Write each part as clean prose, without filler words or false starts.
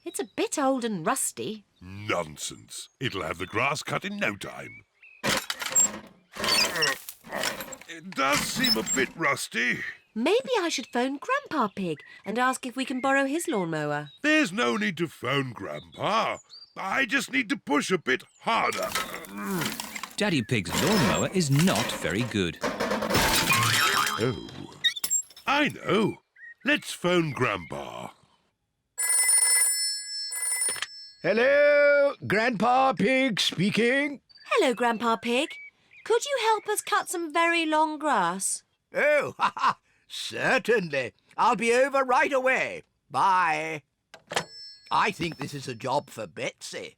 It's a bit old and rusty. Nonsense. It'll have the grass cut in no time. It does seem a bit rusty. Maybe I should phone Grandpa Pig and ask if we can borrow his lawnmower. There's no need to phone Grandpa. I just need to push a bit harder. Daddy Pig's lawnmower is not very good. Oh, I know. Let's phone Grandpa. Hello, Grandpa Pig speaking. Hello, Grandpa Pig. Could you help us cut some very long grass? Oh, certainly. I'll be over right away. Bye. I think this is a job for Betsy.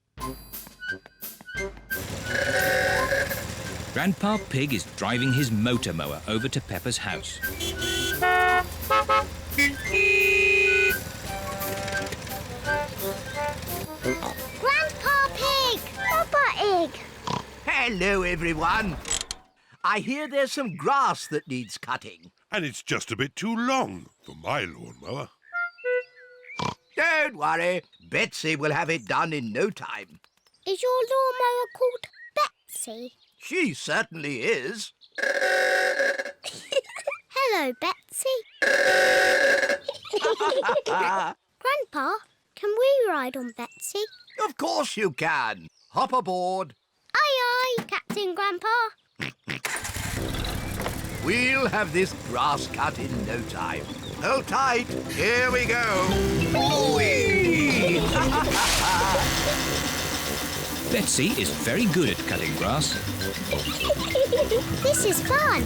Grandpa Pig is driving his motor mower over to Peppa's house. Grandpa Pig! Peppa Pig! Hello, everyone. I hear there's some grass that needs cutting. And it's just a bit too long for my lawnmower. Don't worry. Betsy will have it done in no time. Is your lawnmower called Betsy? She certainly is. Hello, Betsy. Grandpa, can we ride on Betsy? Of course you can. Hop aboard. Aye, aye, Captain Grandpa. We'll have this grass cut in no time. Hold tight. Here we go. Whee! Betsy is very good at cutting grass. This is fun.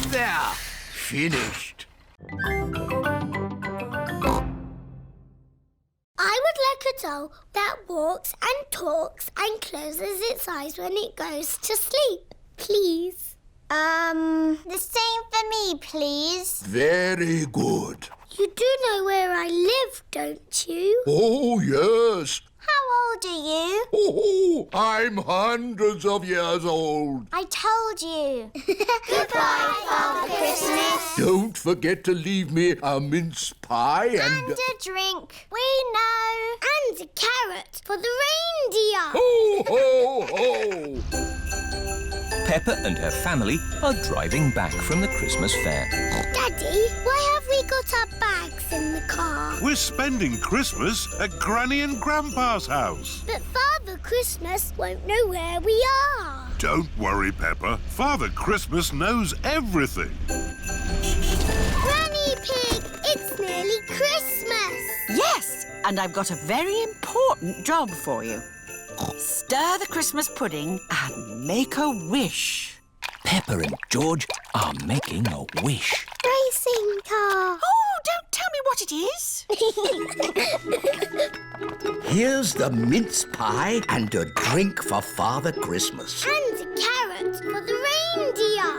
There. Finished. I would like a doll that walks and talks and closes its eyes when it goes to sleep, please. The same for me, please. Very good. You do know where I live, don't you? Oh, yes. How old are you? Oh, I'm hundreds of years old. I told you. Goodbye, Father Christmas. Don't forget to leave me a mince pie And a drink. We know. And a carrot for the reindeer. Ho, ho, ho! Peppa and her family are driving back from the Christmas fair. Daddy, why have we got our bags in the car? We're spending Christmas at Granny and Grandpa's house. But Father Christmas won't know where we are. Don't worry, Peppa. Father Christmas knows everything. Granny Pig, it's nearly Christmas. Yes, and I've got a very important job for you. Stir the Christmas pudding and make a wish. Peppa and George are making a wish. Racing car. Oh, don't tell me what it is. Here's the mince pie and a drink for Father Christmas. And a carrot for the reindeer.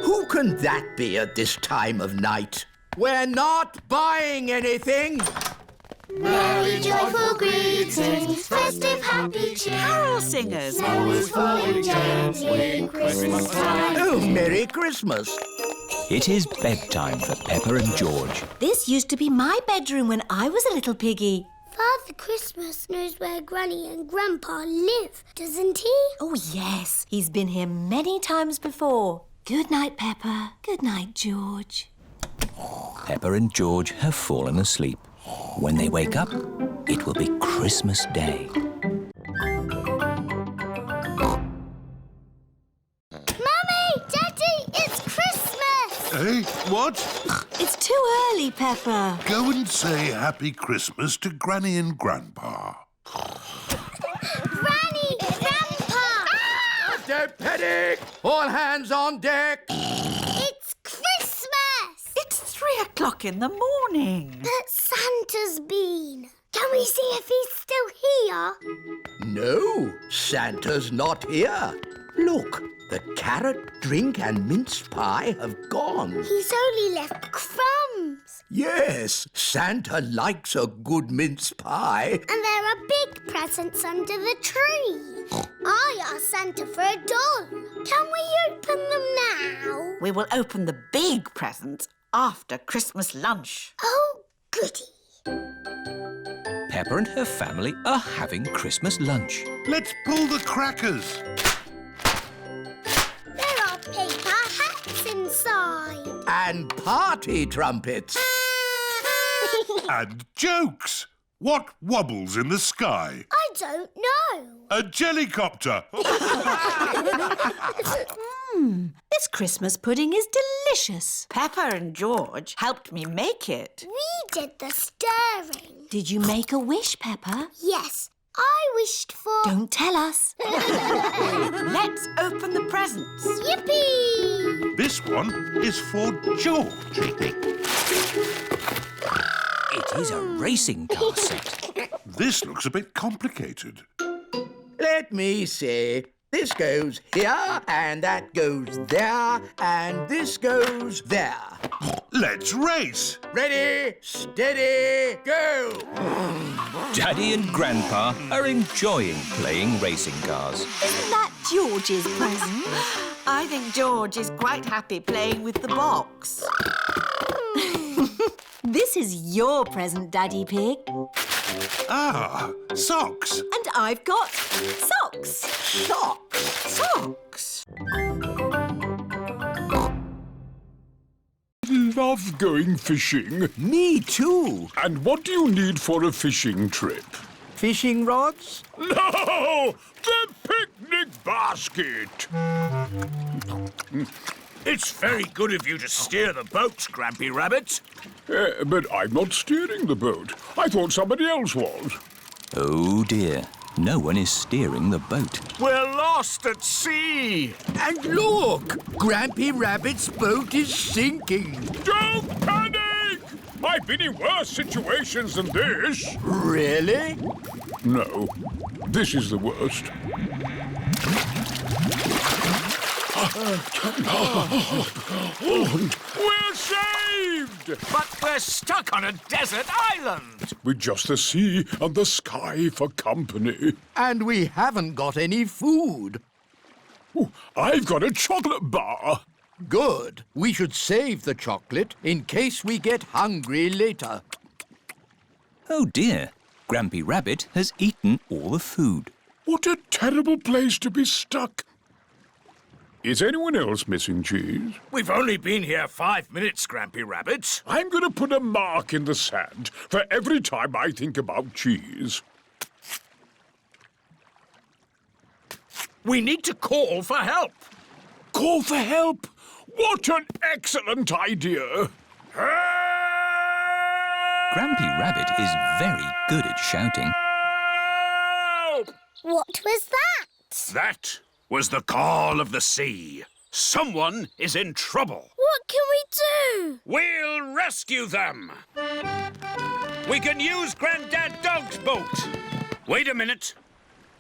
Who can that be at this time of night? We're not buying anything. Merry joyful greetings, festive happy cheer. Carol singers. Always falling gently in Christmas time. Oh, Merry Christmas. It is bedtime for Peppa and George. This used to be my bedroom when I was a little piggy. Father Christmas knows where Granny and Grandpa live, doesn't he? Oh, yes. He's been here many times before. Good night, Peppa. Good night, George. Peppa and George have fallen asleep. When they wake up, it will be Christmas Day. Mummy! Daddy! It's Christmas! Hey, what? It's too early, Peppa. Go and say Happy Christmas to Granny and Grandpa. Granny! Grandpa! Don't panic! All hands on deck! It's Christmas! It's 3 o'clock in the morning. But Santa's been. Can we see if he's still here? No, Santa's not here. Look, the carrot drink and mince pie have gone. He's only left crumbs. Yes, Santa likes a good mince pie. And there are big presents under the tree. I asked Santa for a doll. Can we open them now? will open the big presents after Christmas lunch. Oh, goody. Peppa and her family are having Christmas lunch. Let's pull the crackers. There are paper hats inside. And party trumpets. And jokes. What wobbles in the sky? I don't know. A jellycopter. This Christmas pudding is delicious. Peppa and George helped me make it. We did the stirring. Did you make a wish, Peppa? Yes, I wished for... Don't tell us. Let's open the presents. Yippee! This one is for George. It is a racing car set. This looks a bit complicated. Let me see. This goes here, and that goes there, and this goes there. Let's race. Ready, steady, go! Daddy and Grandpa are enjoying playing racing cars. Isn't that George's present? I think George is quite happy playing with the box. This is your present, Daddy Pig. Ah, socks. And I've got socks. Socks. Love going fishing. Me too. And what do you need for a fishing trip? Fishing rods? No! The picnic basket! It's very good of you to steer the boats, Grampy Rabbit. But I'm not steering the boat. I thought somebody else was. Oh dear, no one is steering the boat. We're lost at sea. And look! Grampy Rabbit's boat is sinking. Don't panic! I've been in worse situations than this. Really? No, this is the worst. We're saved! But we're stuck on a desert island. With just the sea and the sky for company. And we haven't got any food. Ooh, I've got a chocolate bar. Good. We should save the chocolate in case we get hungry later. Oh dear, Grampy Rabbit has eaten all the food. What a terrible place to be stuck. Is anyone else missing cheese? We've only been here 5 minutes, Grampy Rabbit. I'm going to put a mark in the sand for every time I think about cheese. We need to call for help. Call for help? What an excellent idea! Grampy Rabbit is very good at shouting. Help! What was that? That was the call of the sea. Someone is in trouble. What can we do? We'll rescue them. We can use Grandad Dog's boat. Wait a minute.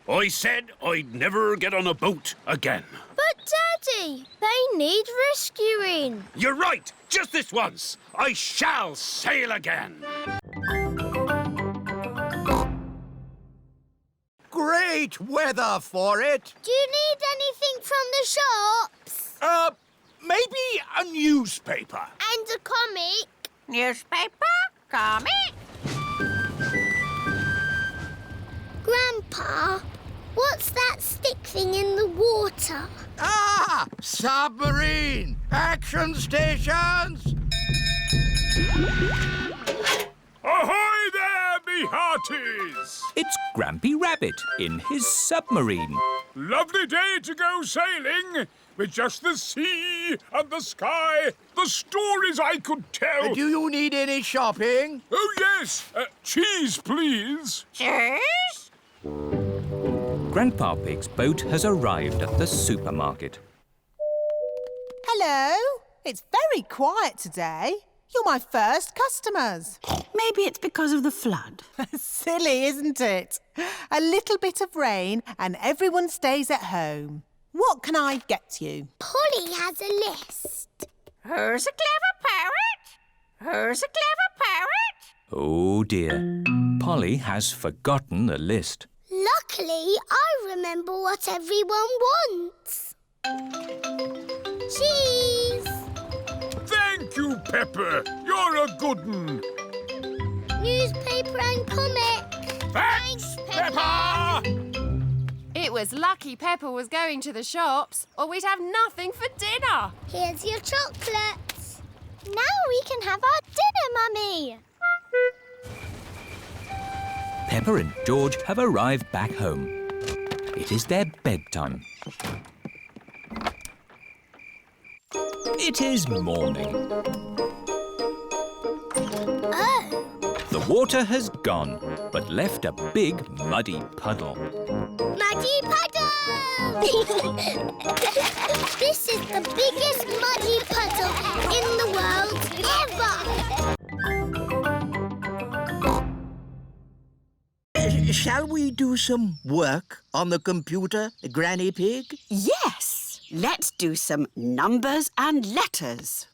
I said I'd never get on a boat again. But, Daddy, they need rescuing. You're right. Just this once. I shall sail again. Great weather for it. Do you need anything from the shops? Maybe a newspaper. And a comic? Newspaper? Comic? Grandpa, what's that stick thing in the water? Ah! Submarine! Action stations! Ahoy there, me hearties! It's Grampy Rabbit in his submarine. Lovely day to go sailing with just the sea and the sky, the stories I could tell. Do you need any shopping? Oh, yes. Cheese, please. Cheese? Grandpa Pig's boat has arrived at the supermarket. Hello. It's very quiet today. You're my first customers. Maybe it's because of the flood. Silly, isn't it? A little bit of rain and everyone stays at home. What can I get you? Polly has a list. Who's a clever parrot? Who's a clever parrot? Oh dear, Polly has forgotten the list. Luckily, I remember what everyone wants. Cheese! Thank you, Pepper. You're a good un. Newspaper and comic. Thanks, Peppa! It was lucky Peppa was going to the shops, or we'd have nothing for dinner. Here's your chocolates. Now we can have our dinner, Mummy. Peppa and George have arrived back home. It is their bedtime. It is morning. Oh. The water has gone, but left a big muddy puddle. Muddy puddle! This is the biggest muddy puddle in the world ever! Shall we do some work on the computer, Granny Pig? Yes, let's do some numbers and letters.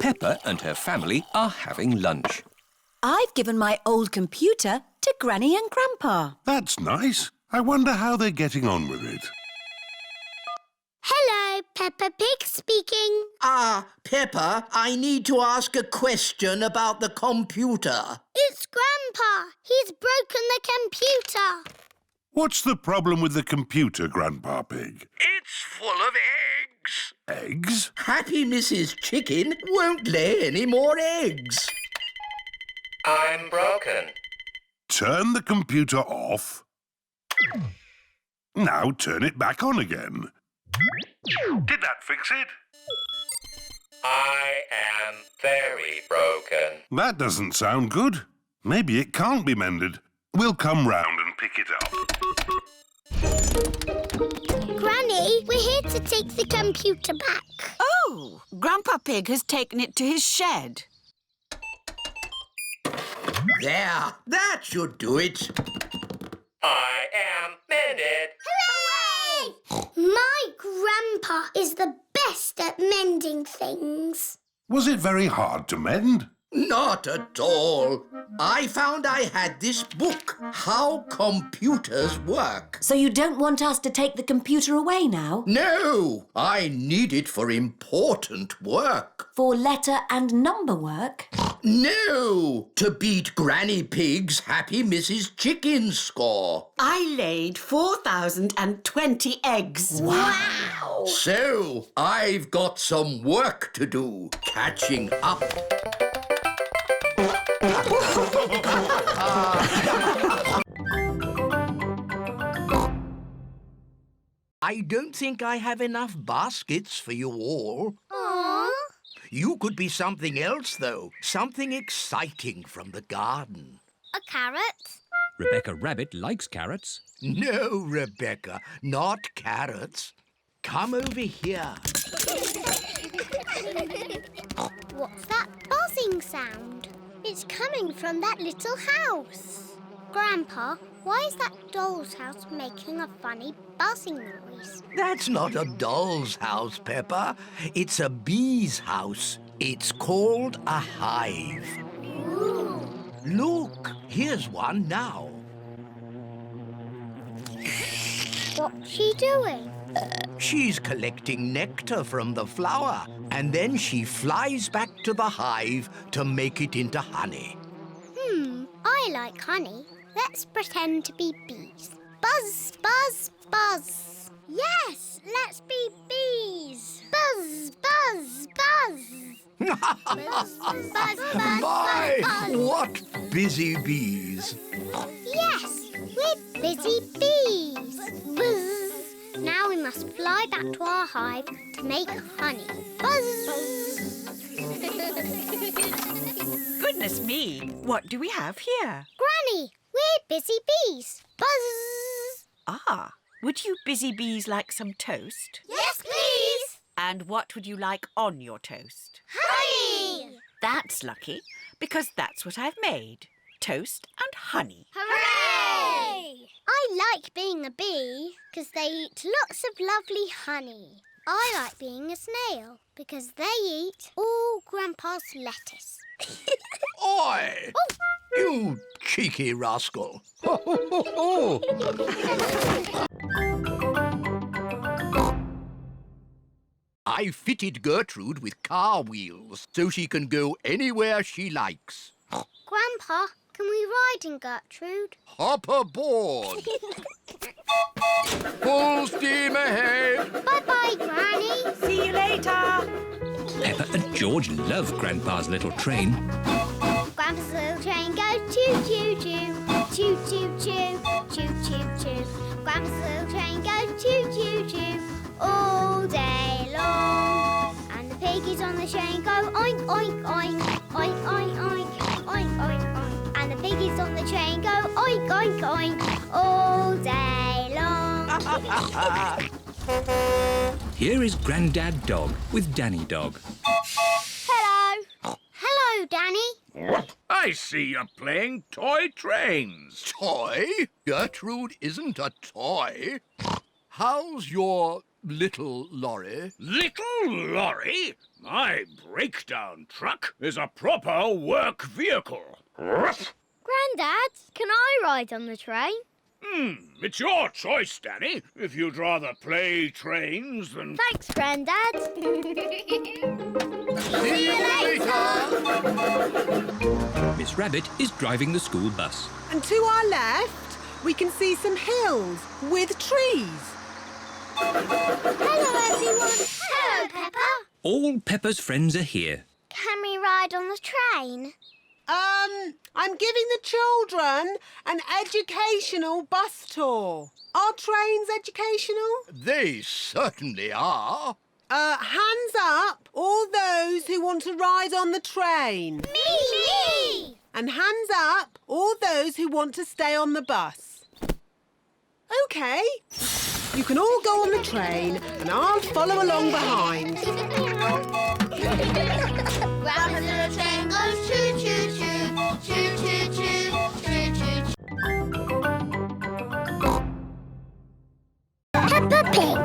Peppa and her family are having lunch. I've given my old computer to Granny and Grandpa. That's nice. I wonder how they're getting on with it. Hello, Peppa Pig speaking. Peppa, I need to ask a question about the computer. It's Grandpa. He's broken the computer. What's the problem with the computer, Grandpa Pig? It's full of eggs. Eggs? Happy Mrs. Chicken won't lay any more eggs. I'm broken. Turn the computer off. Now turn it back on again. Did that fix it? I am very broken. That doesn't sound good. Maybe it can't be mended. We'll come round and pick it up. Granny, we're here to take the computer back. Oh, Grandpa Pig has taken it to his shed. There, that should do it. I am mended. Hooray! My Grandpa is the best at mending things. Was it very hard to mend? Not at all. I found I had this book, How Computers Work. So you don't want us to take the computer away now? No, I need it for important work. For letter and number work? No, to beat Granny Pig's Happy Mrs. Chicken score. I laid 4,020 eggs. Wow! So, I've got some work to do, catching up. I don't think I have enough baskets for you all. Aww. You could be something else, though. Something exciting from the garden. A carrot? Rebecca Rabbit likes carrots. No, Rebecca, not carrots. Come over here. What's that buzzing sound? It's coming from that little house. Grandpa, why is that doll's house making a funny buzzing noise? That's not a doll's house, Peppa. It's a bee's house. It's called a hive. Ooh. Look, here's one now. What's she doing? She's collecting nectar from the flower, and then she flies back to the hive to make it into honey. I like honey. Let's pretend to be bees. Buzz, buzz, buzz. Yes, let's be bees. Buzz, buzz, buzz. Buzz, buzz, buzz, My, buzz. what busy bees. Yes, we're busy bees. Buzz. Now we must fly back to our hive to make honey. Buzz. Goodness me, what do we have here? Granny, we're busy bees. Buzz. Ah, would you busy bees like some toast? Yes, please. And what would you like on your toast? Honey. That's lucky, because that's what I've made. Toast and honey. Hooray! I like being a bee because they eat lots of lovely honey. I like being a snail because they eat all Grandpa's lettuce. Oi! You cheeky rascal. I I fitted Gertrude with car wheels so she can go anywhere she likes. Grandpa, can we ride in Gertrude? Hop aboard. Full steam ahead. Bye-bye, Granny. See you later. Peppa and George love Grandpa's little train. Grandpa's little train goes choo-choo-choo, choo-choo-choo, choo-choo-choo. Grandpa's little train goes choo-choo-choo all day long. And the piggies on the train go oink, oink, oink, oink, oink, oink, oink, oink, oink. And the piggies on the train go oink, oink, oink all day long. Here is Grandad Dog with Danny Dog. Hello. Hello, Danny. I see you're playing toy trains. Toy? Gertrude isn't a toy. How's your little lorry? Little lorry? My breakdown truck is a proper work vehicle. Grandad, can I ride on the train? It's your choice, Danny. If you'd rather play trains than... Thanks, Grandad. See you later. Miss Rabbit is driving the school bus. And to our left, we can see some hills with trees. Hello, everyone. Hello, Peppa. All Peppa's friends are here. Can we ride on the train? I'm giving the children an educational bus tour. Are trains educational? They certainly are. Hands up, all those who want to ride on the train. Me! And hands up, all those who want to stay on the bus. OK. You can all go on the train and I'll follow along behind. Grandpa's little train goes choo-choo-choo, choo-choo-choo, choo-choo-choo. Peppa Pig.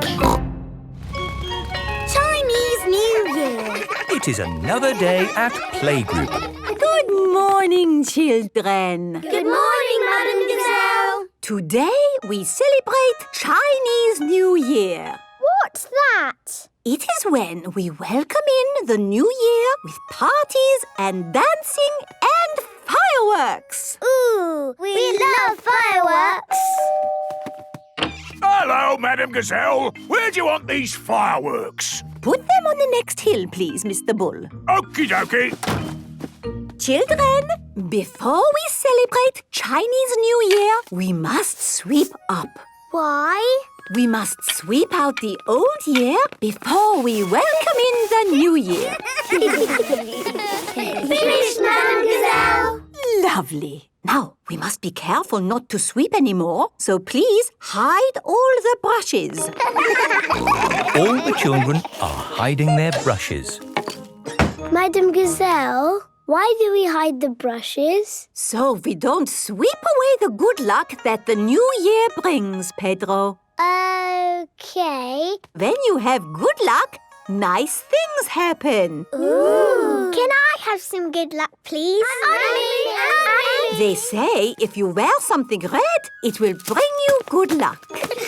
Chinese New Year. It is another day at Playgroup. Good morning, children. Good morning, Madam Gazelle. Today we celebrate Chinese New Year. What's that? It is when we welcome in the new year with parties and dancing and fireworks. Ooh, we love fireworks. Hello, Madam Gazelle. Where do you want these fireworks? Put them on the next hill, please, Mr. Bull. Okie dokie. Children, before we celebrate Chinese New Year, we must sweep up. Why? We must sweep out the old year before we welcome in the new year. Finish, Madam Gazelle. Lovely. Now, we must be careful not to sweep anymore, so please hide all the brushes. All the children are hiding their brushes. Madam Gazelle, why do we hide the brushes? So we don't sweep away the good luck that the new year brings, Pedro. Okay. When you have good luck, nice things happen. Ooh. Can I have some good luck, please? They say if you wear something red, it will bring you good luck.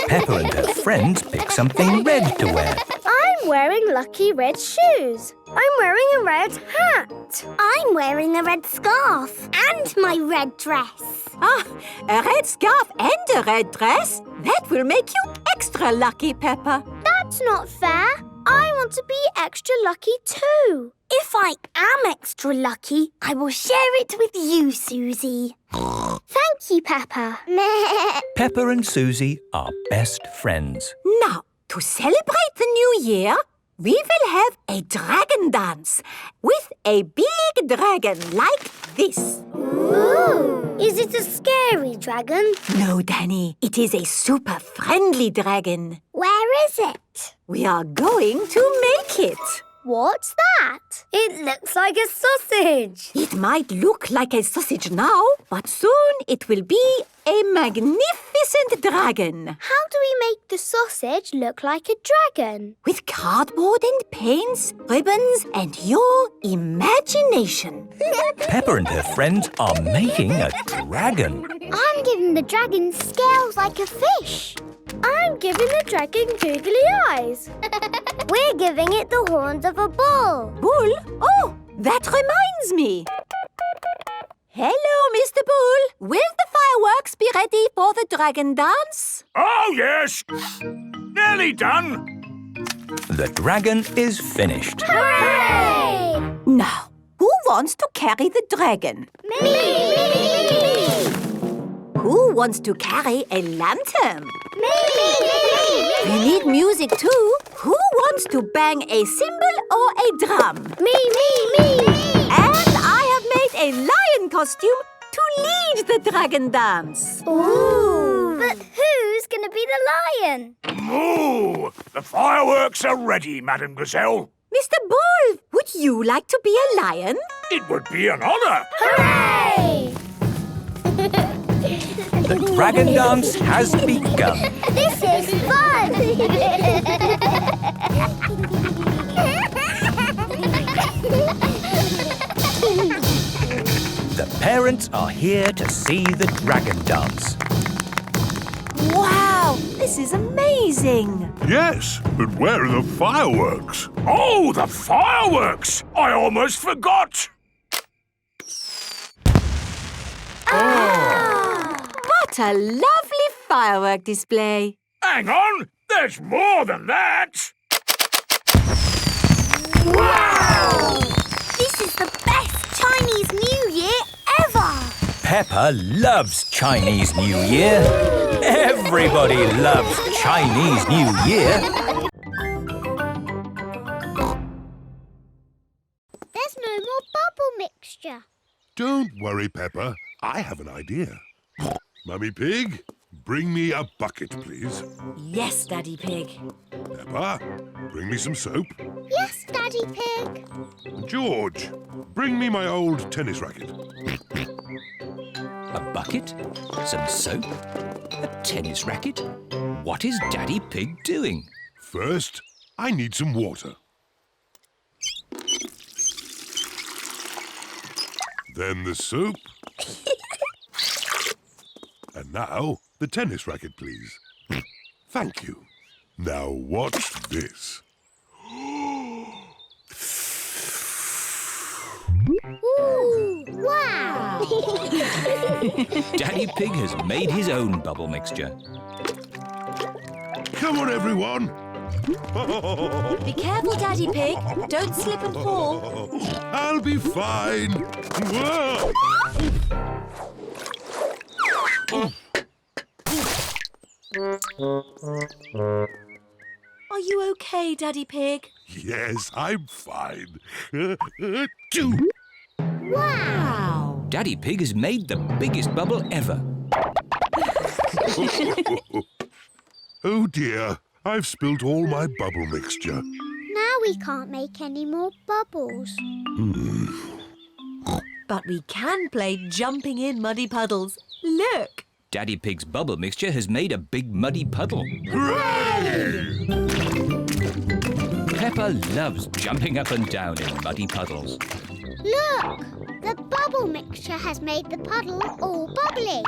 Peppa and her friends pick something red to wear. I'm wearing lucky red shoes. I'm wearing a red hat. I'm wearing a red scarf and my red dress. Ah, a red scarf and a red dress? That will make you extra lucky, Peppa. That's not fair. I want to be extra lucky too. If I am extra lucky, I will share it with you, Susie. Thank you, Peppa. Peppa and Susie are best friends. Now, to celebrate the new year, we will have a dragon dance with a big dragon like this. Ooh, is it a scary dragon? No, Danny, it is a super friendly dragon. Where is it? We are going to make it. What's that? It looks like a sausage. It might look like a sausage now, but soon it will be a magnificent dragon. How do we make the sausage look like a dragon? With cardboard and paints, ribbons, and your imagination. Peppa and her friends are making a dragon. I'm giving the dragon scales like a fish. I'm giving the dragon googly eyes. We're giving it the horns of a bull. Bull? Oh, that reminds me. Hello, Mr. Bull. Will the fireworks be ready for the dragon dance? Oh, yes. Nearly done. The dragon is finished. Hooray! Now, who wants to carry the dragon? Me! Who wants to carry a lantern? Me! We need music too. Who wants to bang a cymbal or a drum? Me! And I have made a lion costume to lead the dragon dance. Ooh! But who's going to be the lion? Moo! The fireworks are ready, Madame Gazelle. Mr. Bull, would you like to be a lion? It would be an honour. Hooray! The dragon dance has begun. This is fun! The parents are here to see the dragon dance. Wow, this is amazing. Yes, but where are the fireworks? Oh, the fireworks! I almost forgot. What a lovely firework display. Hang on, there's more than that. Wow! This is the best Chinese New Year ever! Peppa loves Chinese New Year. Everybody loves Chinese New Year. There's no more bubble mixture. Don't worry, Peppa. I have an idea. Mummy Pig, bring me a bucket, please. Yes, Daddy Pig. Peppa, bring me some soap. Yes, Daddy Pig. George, bring me my old tennis racket. A bucket, some soap, a tennis racket. What is Daddy Pig doing? First, I need some water. Then the soap. And now, the tennis racket, please. Thank you. Now watch this. Ooh, wow! Daddy Pig has made his own bubble mixture. Come on, everyone. Be careful, Daddy Pig. Don't slip and fall. I'll be fine. Whoa. Are you okay, Daddy Pig? Yes, I'm fine. Wow! Daddy Pig has made the biggest bubble ever. Oh dear, I've spilt all my bubble mixture. Now we can't make any more bubbles. But we can play jumping in muddy puddles. Look! Daddy Pig's bubble mixture has made a big muddy puddle. Hooray! Peppa loves jumping up and down in muddy puddles. Look! The bubble mixture has made the puddle all bubbly.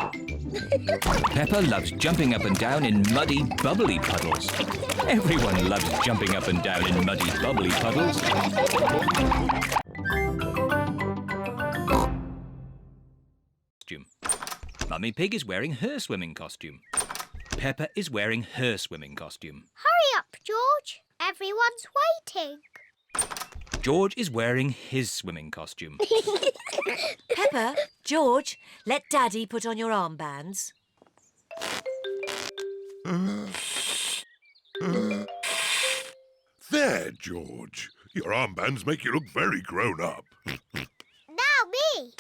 Peppa loves jumping up and down in muddy, bubbly puddles. Everyone loves jumping up and down in muddy, bubbly puddles. Costume. Mummy Pig is wearing her swimming costume. Peppa is wearing her swimming costume. Hurry up, George. Everyone's waiting. George is wearing his swimming costume. Peppa, George, let Daddy put on your armbands. There, George. Your armbands make you look very grown up. Now me.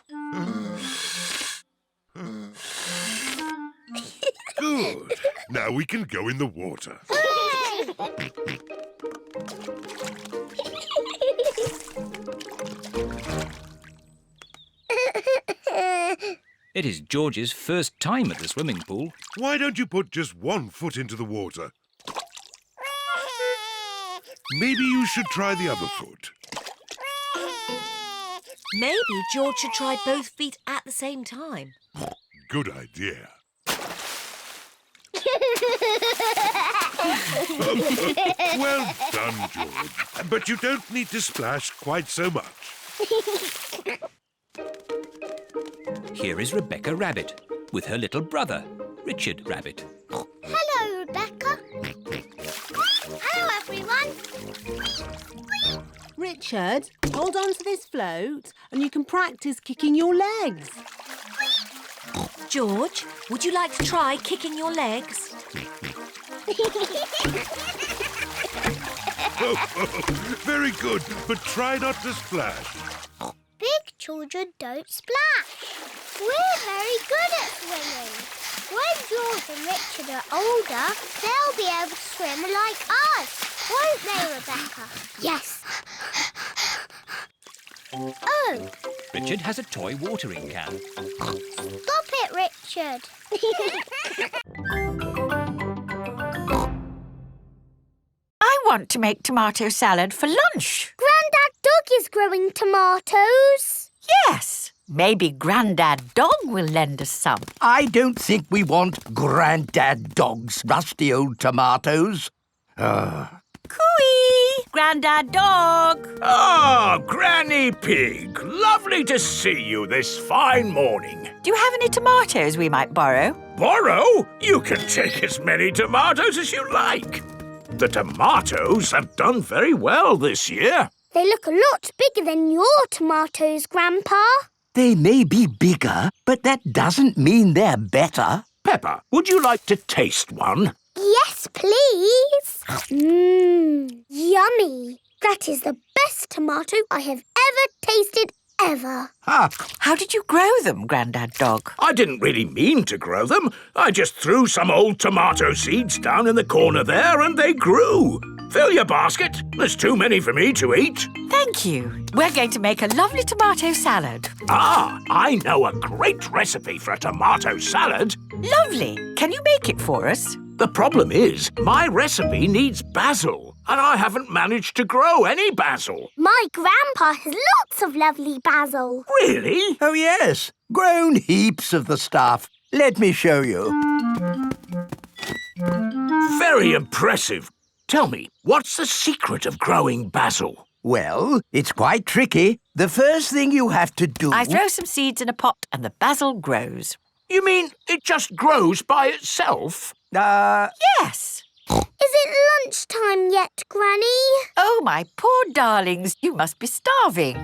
Good. Now we can go in the water. It is George's first time at the swimming pool. Why don't you put just one foot into the water? Maybe you should try the other foot. Maybe George should try both feet at the same time. Good idea. Well done, George. But you don't need to splash quite so much. Here is Rebecca Rabbit with her little brother, Richard Rabbit. Hello, Rebecca. Hello, everyone. Richard, hold on to this float and you can practice kicking your legs. George, would you like to try kicking your legs? Very good, but try not to splash. Big children don't splash. We're very good at swimming. When George and Richard are older, they'll be able to swim like us. Won't they, Rebecca? Yes. Oh, Richard has a toy watering can. stop it, Richard. I want to make tomato salad for lunch. Grandad Dog is growing tomatoes. Yes, maybe Grandad Dog will lend us some. I don't think we want Grandad Dog's rusty old tomatoes. Cooey! Grandad Dog! Ah, Granny Pig. Lovely to see you this fine morning. Do you have any tomatoes we might borrow? Borrow? You can take as many tomatoes as you like. The tomatoes have done very well this year. They look a lot bigger than your tomatoes, Grandpa. They may be bigger, but that doesn't mean they're better. Peppa, would you like to taste one? Yes, please. Yummy. That is the best tomato I have ever tasted ever. How did you grow them, Grandad Dog? I didn't really mean to grow them. I just threw some old tomato seeds down in the corner there and they grew. Fill your basket. There's too many for me to eat. Thank you. We're going to make a lovely tomato salad. Ah, I know a great recipe for a tomato salad. Lovely. Can you make it for us? The problem is, my recipe needs basil, and I haven't managed to grow any basil. My grandpa has lots of lovely basil. Really? Oh, yes. Grown heaps of the stuff. Let me show you. Very impressive. Tell me, what's the secret of growing basil? Well, it's quite tricky. The first thing you have to do... I throw some seeds in a pot and the basil grows. You mean it just grows by itself? Yes. Is it lunchtime yet, Granny? Oh, my poor darlings, you must be starving.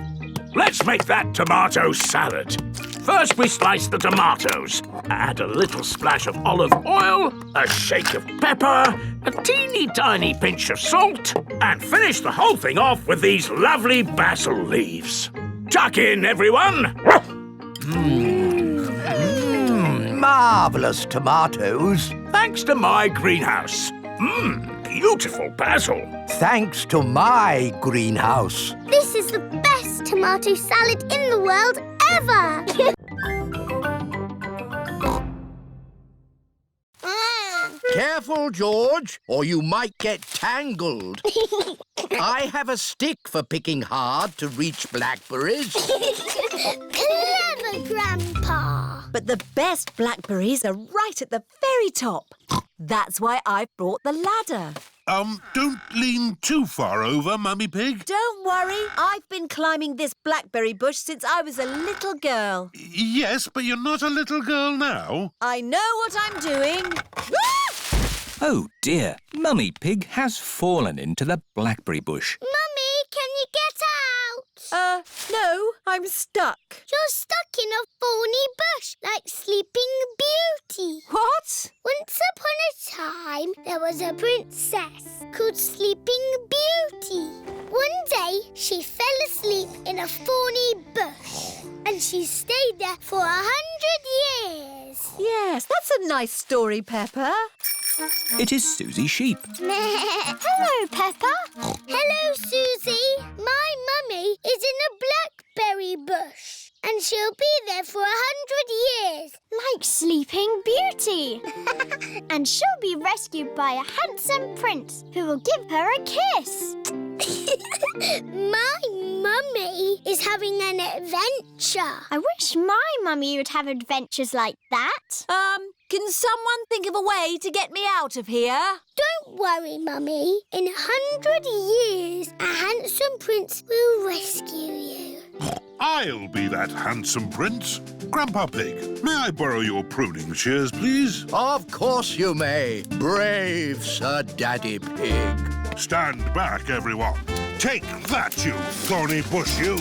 Let's make that tomato salad. First, we slice the tomatoes. Add a little splash of olive oil, a shake of pepper, a teeny tiny pinch of salt, and finish the whole thing off with these lovely basil leaves. Tuck in, everyone. Marvellous tomatoes. Thanks to my greenhouse. Beautiful basil. Thanks to my greenhouse. This is the best tomato salad in the world ever. Careful, George, or you might get tangled. I have a stick for picking hard to reach blackberries. Clever, Grandpa. But the best blackberries are right at the very top. That's why I've brought the ladder. Don't lean too far over, Mummy Pig. Don't worry, I've been climbing this blackberry bush since I was a little girl. Yes, but you're not a little girl now. I know what I'm doing. Oh dear, Mummy Pig has fallen into the blackberry bush. Mummy, can you get out? No, I'm stuck. You're stuck in a thorny bush like Sleeping Beauty. What? Once upon a time, there was a princess called Sleeping Beauty. One day, she fell asleep in a thorny bush, and she stayed there for 100 years. Yes, that's a nice story, Peppa. It is Susie Sheep. Hello, Peppa. Hello, Susie. My mummy is in a blackberry bush, and she'll be there for 100 years. Like Sleeping Beauty. And she'll be rescued by a handsome prince who will give her a kiss. My mummy is having an adventure. I wish my mummy would have adventures like that. Can someone think of a way to get me out of here? Don't worry, Mummy. In 100 years, a handsome prince will rescue you. I'll be that handsome prince. Grandpa Pig, may I borrow your pruning shears, please? Of course you may, brave Sir Daddy Pig. Stand back, everyone. Take that, you thorny bush, you!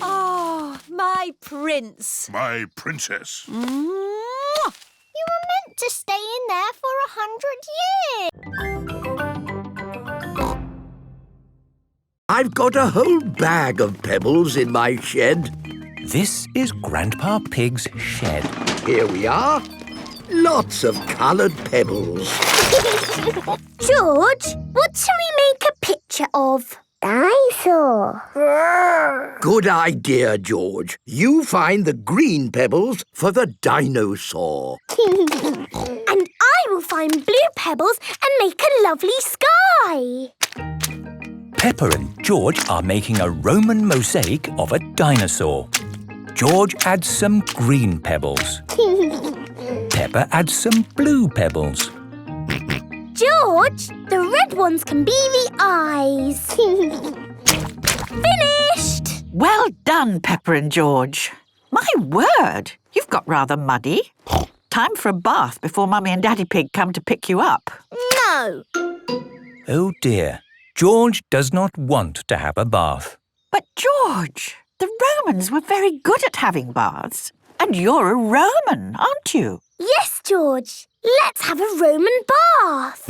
Oh, my prince. My princess. You were meant to stay in there for 100 years. I've got a whole bag of pebbles in my shed. This is Grandpa Pig's shed. Here we are. Lots of coloured pebbles. George, what shall we make a picture of? Dinosaur. Good idea, George. You find the green pebbles for the dinosaur. And I will find blue pebbles and make a lovely sky. Peppa and George are making a Roman mosaic of a dinosaur. George adds some green pebbles. Peppa adds some blue pebbles. George, the red ones can be the eyes. Finished! Well done, Peppa and George. My word, you've got rather muddy. Time for a bath before Mummy and Daddy Pig come to pick you up. No. Oh dear, George does not want to have a bath. But George, the Romans were very good at having baths. And you're a Roman, aren't you? Yes, George. Let's have a Roman bath.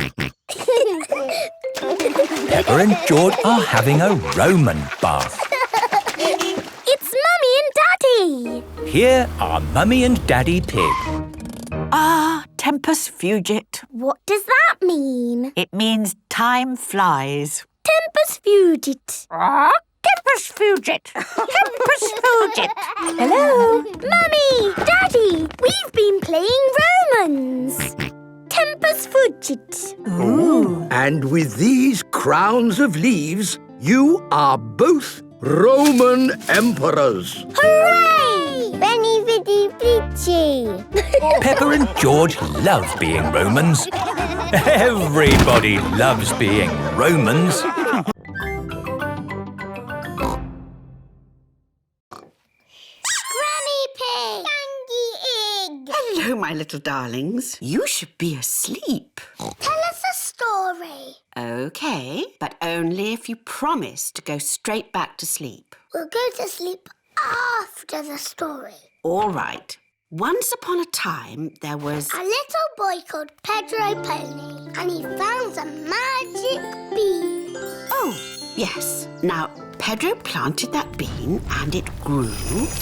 Peppa and George are having a Roman bath. It's Mummy and Daddy. Here are Mummy and Daddy Pig. Ah, tempus fugit. What does that mean? It means time flies. Tempus fugit. Tempus fugit. Tempus fugit. Hello? Mummy, Daddy, we've been playing Romans. Tempus fugit. Ooh. And with these crowns of leaves, you are both Roman emperors. Hooray! Benny Viddy Vici. Peppa and George love being Romans. Everybody loves being Romans. Hello, my little darlings. You should be asleep. Tell us a story. OK, but only if you promise to go straight back to sleep. We'll go to sleep after the story. All right. Once upon a time, there was... A little boy called Pedro Pony, and he found a magic bean. Oh, yes. Now, Pedro planted that bean and it grew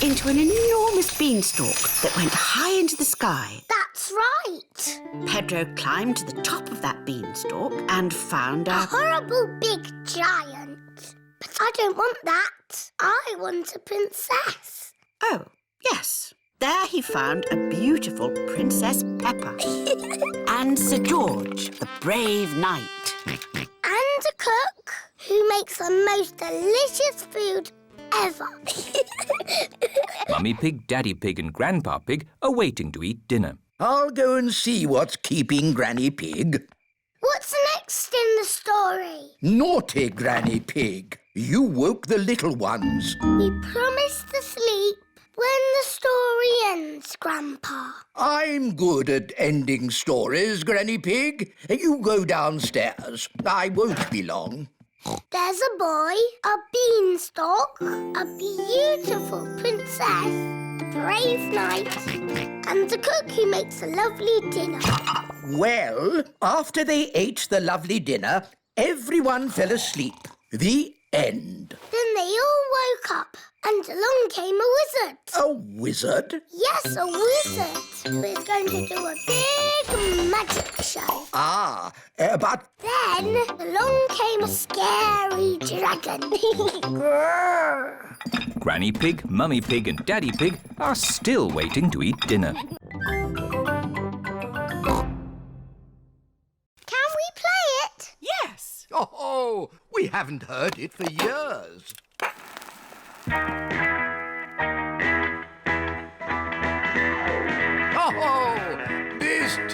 into an enormous beanstalk that went high into the sky. That's right. Pedro climbed to the top of that beanstalk and found A horrible big giant. But I don't want that. I want a princess. Oh, yes. There he found a beautiful Princess Peppa and Sir George, the brave knight. And a cook who makes the most delicious food ever. Mummy Pig, Daddy Pig and Grandpa Pig are waiting to eat dinner. I'll go and see what's keeping Granny Pig. What's next in the story? Naughty Granny Pig. You woke the little ones. We promised to sleep when the story ends, Grandpa. I'm good at ending stories, Granny Pig. You go downstairs. I won't be long. There's a boy, a beanstalk, a beautiful princess, a brave knight, and a cook who makes a lovely dinner. Well, after they ate the lovely dinner, everyone fell asleep. The end. Then they all woke up, and along came a wizard. A wizard? Yes, a wizard who is going to do a big magic show. But... Then along came a scary dragon. Granny Pig, Mummy Pig and Daddy Pig are still waiting to eat dinner. Can we play it? Yes. Oh, we haven't heard it for years.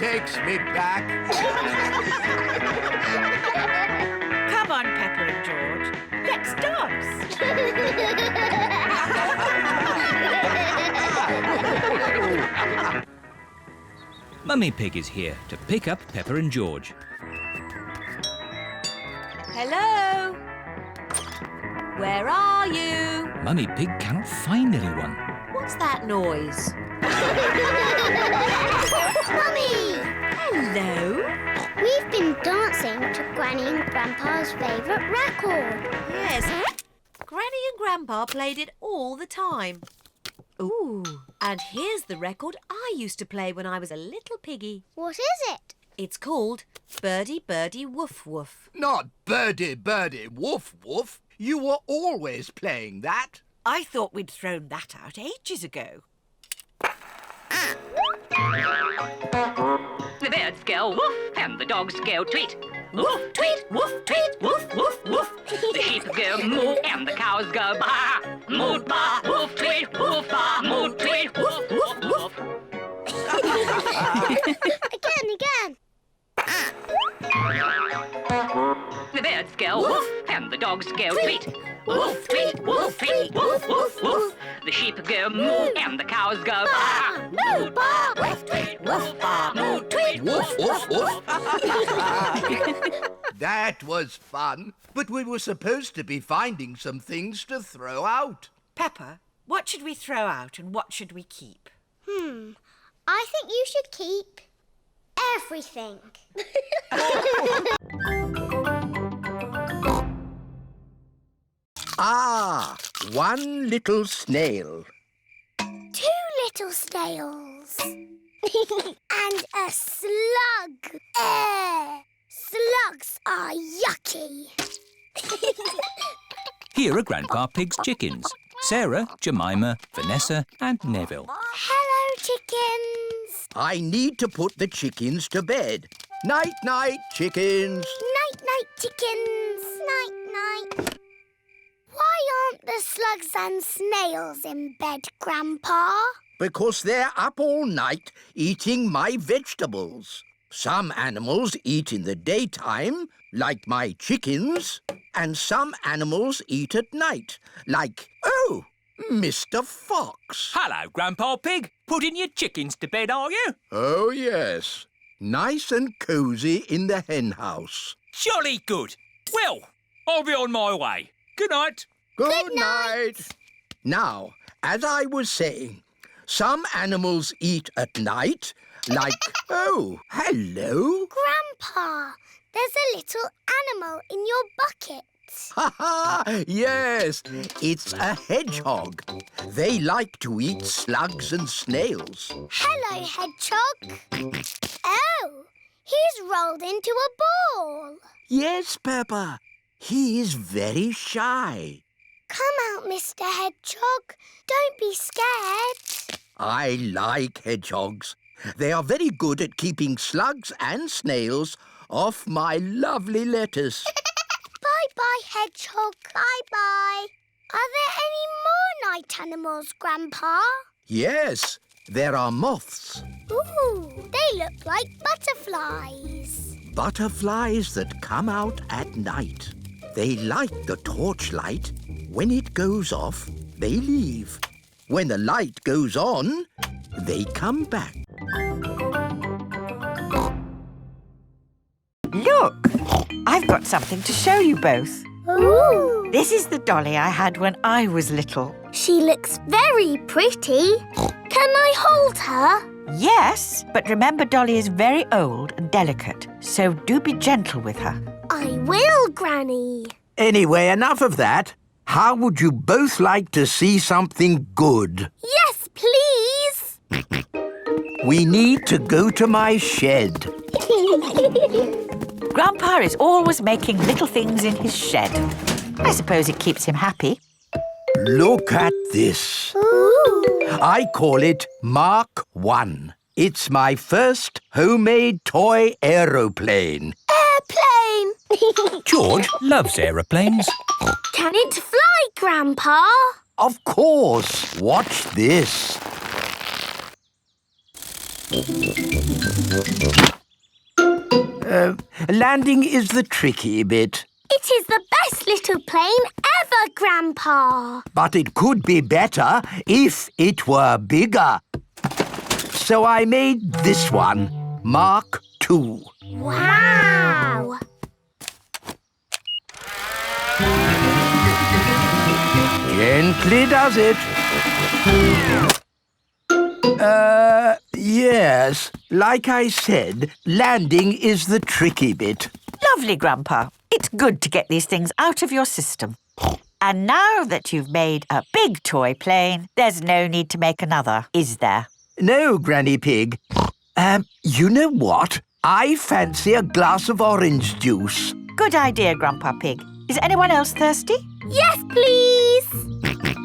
takes me back. Come on, Peppa and George. Let's dance. Mummy Pig is here to pick up Peppa and George. Hello? Where are you? Mummy Pig cannot find anyone. What's that noise? Mummy! Hello? We've been dancing to Granny and Grandpa's favourite record. Yes. Granny and Grandpa played it all the time. Ooh, and here's the record I used to play when I was a little piggy. What is it? It's called Birdie Birdie Woof Woof. Not birdie, birdie, woof, woof. You were always playing that. I thought we'd thrown that out ages ago. The birds go woof and the dogs go tweet. Woof, tweet, woof, tweet, woof, woof, woof. The sheep go moo and the cows go baa. Moo, baa, woof, tweet, woof, baa, moo, tweet, woof, woof, woof. Again. The birds go woof and the dogs go tweet. Woof, tweet, woof, tweet, woof, woof, woof. The sheep go moo and the cows go baa. Moo, baa, woof, tweet, woof, baa, moo, tweet, Woof, woof, woof. That was fun, but we were supposed to be finding some things to throw out. Peppa, what should we throw out and what should we keep? I think you should keep everything. Ah, one little snail. 2 little snails. And a slug. Slugs are yucky. Here are Grandpa Pig's chickens. Sarah, Jemima, Vanessa and Neville. Hello, chickens. I need to put the chickens to bed. Night, night, chickens. Night, night, chickens. Night, night. Why aren't the slugs and snails in bed, Grandpa? Because they're up all night eating my vegetables. Some animals eat in the daytime, like my chickens, and some animals eat at night, like, Mr. Fox. Hello, Grandpa Pig. Putting your chickens to bed, are you? Oh, yes. Nice and cosy in the hen house. Jolly good. Well, I'll be on my way. Good night. Good night. Now, as I was saying, some animals eat at night, like, hello. Grandpa, there's a little animal in your bucket. Ha ha! Yes, it's a hedgehog. They like to eat slugs and snails. Hello, Hedgehog. Oh, he's rolled into a ball. Yes, Peppa. He is very shy. Come out, Mr. Hedgehog. Don't be scared. I like hedgehogs. They are very good at keeping slugs and snails off my lovely lettuce. Bye-bye, Hedgehog. Bye-bye. Are there any more night animals, Grandpa? Yes, there are moths. Ooh, they look like butterflies. Butterflies that come out at night. They like the torchlight. When it goes off, they leave. When the light goes on, they come back. Look! I've got something to show you both. Ooh! This is the dolly I had when I was little. She looks very pretty. Can I hold her? Yes, but remember Dolly is very old and delicate, so do be gentle with her. I will, Granny. Anyway, enough of that. How would you both like to see something good? Yes, please. We need to go to my shed. Grandpa is always making little things in his shed. I suppose it keeps him happy. Look at this. Ooh. I call it Mark 1. It's my first homemade toy aeroplane. Airplane. George loves aeroplanes. Can it fly, Grandpa? Of course. Watch this. Landing is the tricky bit. It is the best little plane ever, Grandpa. But it could be better if it were bigger. So I made this one, Mark II. Wow! Gently does it. Yes. Like I said, landing is the tricky bit. Lovely, Grandpa. It's good to get these things out of your system. And now that you've made a big toy plane, there's no need to make another, is there? No, Granny Pig. You know what? I fancy a glass of orange juice. Good idea, Grandpa Pig. Is anyone else thirsty? Yes, please.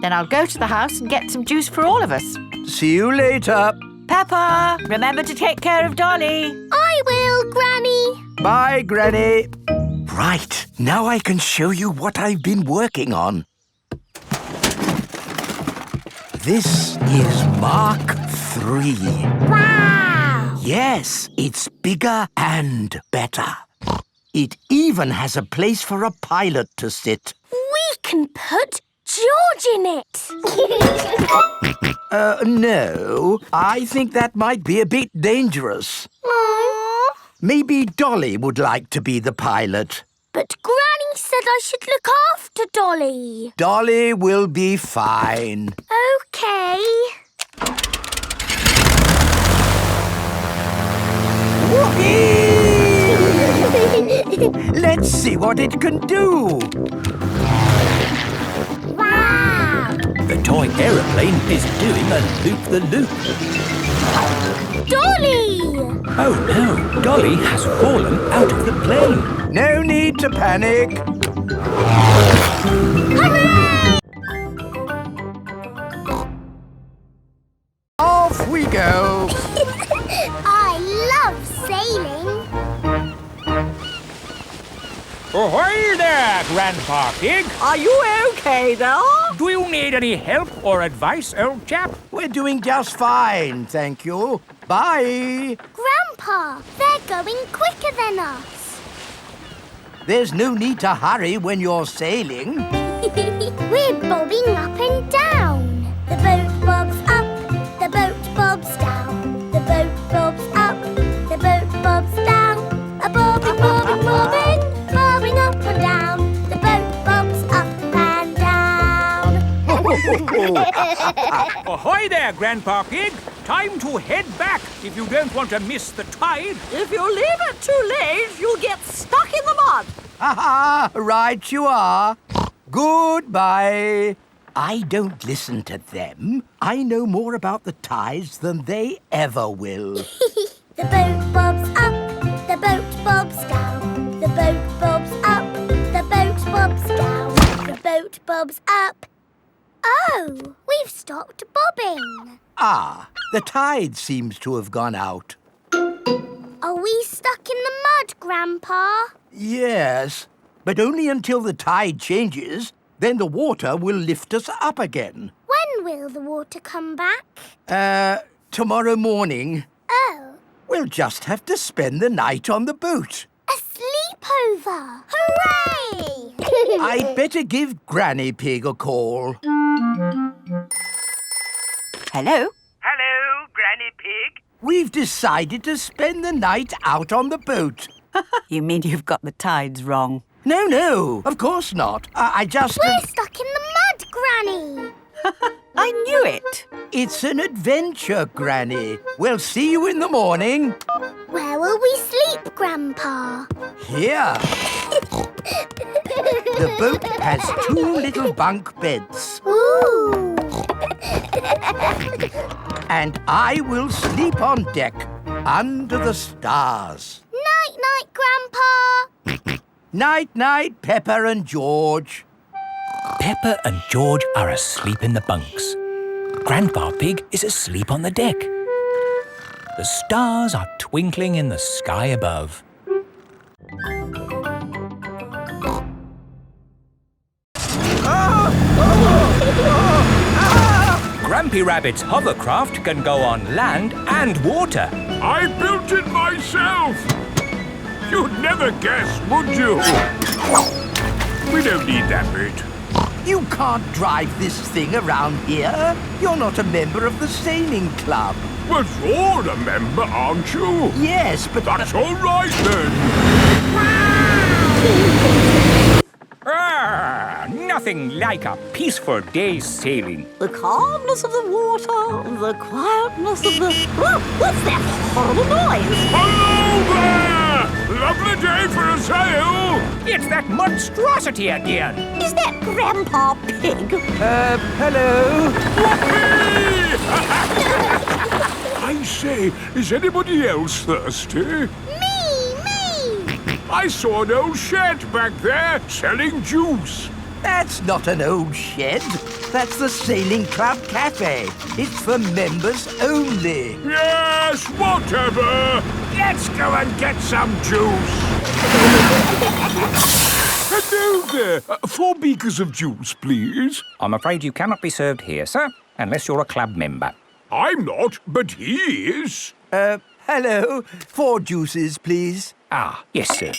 Then I'll go to the house and get some juice for all of us. See you later. Peppa, remember to take care of Dolly. I will, Granny. Bye, Granny. Right, now I can show you what I've been working on. This is Mark III. Wow! Yes, it's bigger and better. It even has a place for a pilot to sit. We can put George in it. No, I think that might be a bit dangerous. Aww. Maybe Dolly would like to be the pilot. But Granny said I should look after Dolly. Dolly will be fine. OK. Let's see what it can do. Wow! The toy aeroplane is doing a loop-the-loop. Dolly! Oh no, Dolly has fallen out of the plane. No need to panic. Hooray! Off we go. I love sailing. Ahoy there, Grandpa Pig. Are you OK there? Do you need any help or advice, old chap? We're doing just fine, thank you. Bye. Grandpa, they're going quicker than us. There's no need to hurry when you're sailing. We're bobbing up and down. The boat bobs up, the boat bobs down. The boat bobs up, the boat bobs down. A bobbing, bobbing, bobbing, bobbing up and down. The boat bobs up and down. Ahoy there, Grandpa Pig. Time to head back if you don't want to miss the tide. If you leave it too late, you'll get stuck in the mud. Ha-ha, right you are. Goodbye. I don't listen to them. I know more about the tides than they ever will. The boat bobs up, the boat bobs down. The boat bobs up, the boat bobs down. The boat bobs up. Oh, we've stopped bobbing. Ah, the tide seems to have gone out. Are we stuck in the mud, Grandpa? Yes, but only until the tide changes. Then the water will lift us up again. When will the water come back? Tomorrow morning. Oh, We'll just have to spend the night on the boat. a sleepover! Hooray! I'd better give Granny Pig a call. Hello? Hello, Granny Pig. We've decided to spend the night out on the boat. You mean you've got the tides wrong? No, of course not. I just... We're stuck in the mud, Granny. I knew it. It's an adventure, Granny. We'll see you in the morning. Where will we sleep, Grandpa? Here. The boat has 2 little bunk beds. Ooh. And I will sleep on deck, under the stars. Night-night, Grandpa. Night-night, Peppa and George. Peppa and George are asleep in the bunks. Grandpa Pig is asleep on the deck. The stars are twinkling in the sky above. Grampy Rabbit's hovercraft can go on land and water. I built it myself. You'd never guess, would you? We don't need that bit. You can't drive this thing around here. You're not a member of the sailing club. Well, you're a member, aren't you? Yes, but... That's all right, then. Nothing like a peaceful day's sailing. The calmness of the water, the quietness of the... Oh, what's that horrible noise? Hello there! Lovely day for a sail. It's that monstrosity again. Is that Grandpa Pig? Hello? I say, is anybody else thirsty? Me! I saw an old shed back there selling juice. That's not an old shed. That's the Sailing Club Cafe. It's for members only. Yes, whatever. Let's go and get some juice. Hello there. 4 beakers of juice, please. I'm afraid you cannot be served here, sir, unless you're a club member. I'm not, but he is. Hello. 4 juices, please. Ah, yes, sir.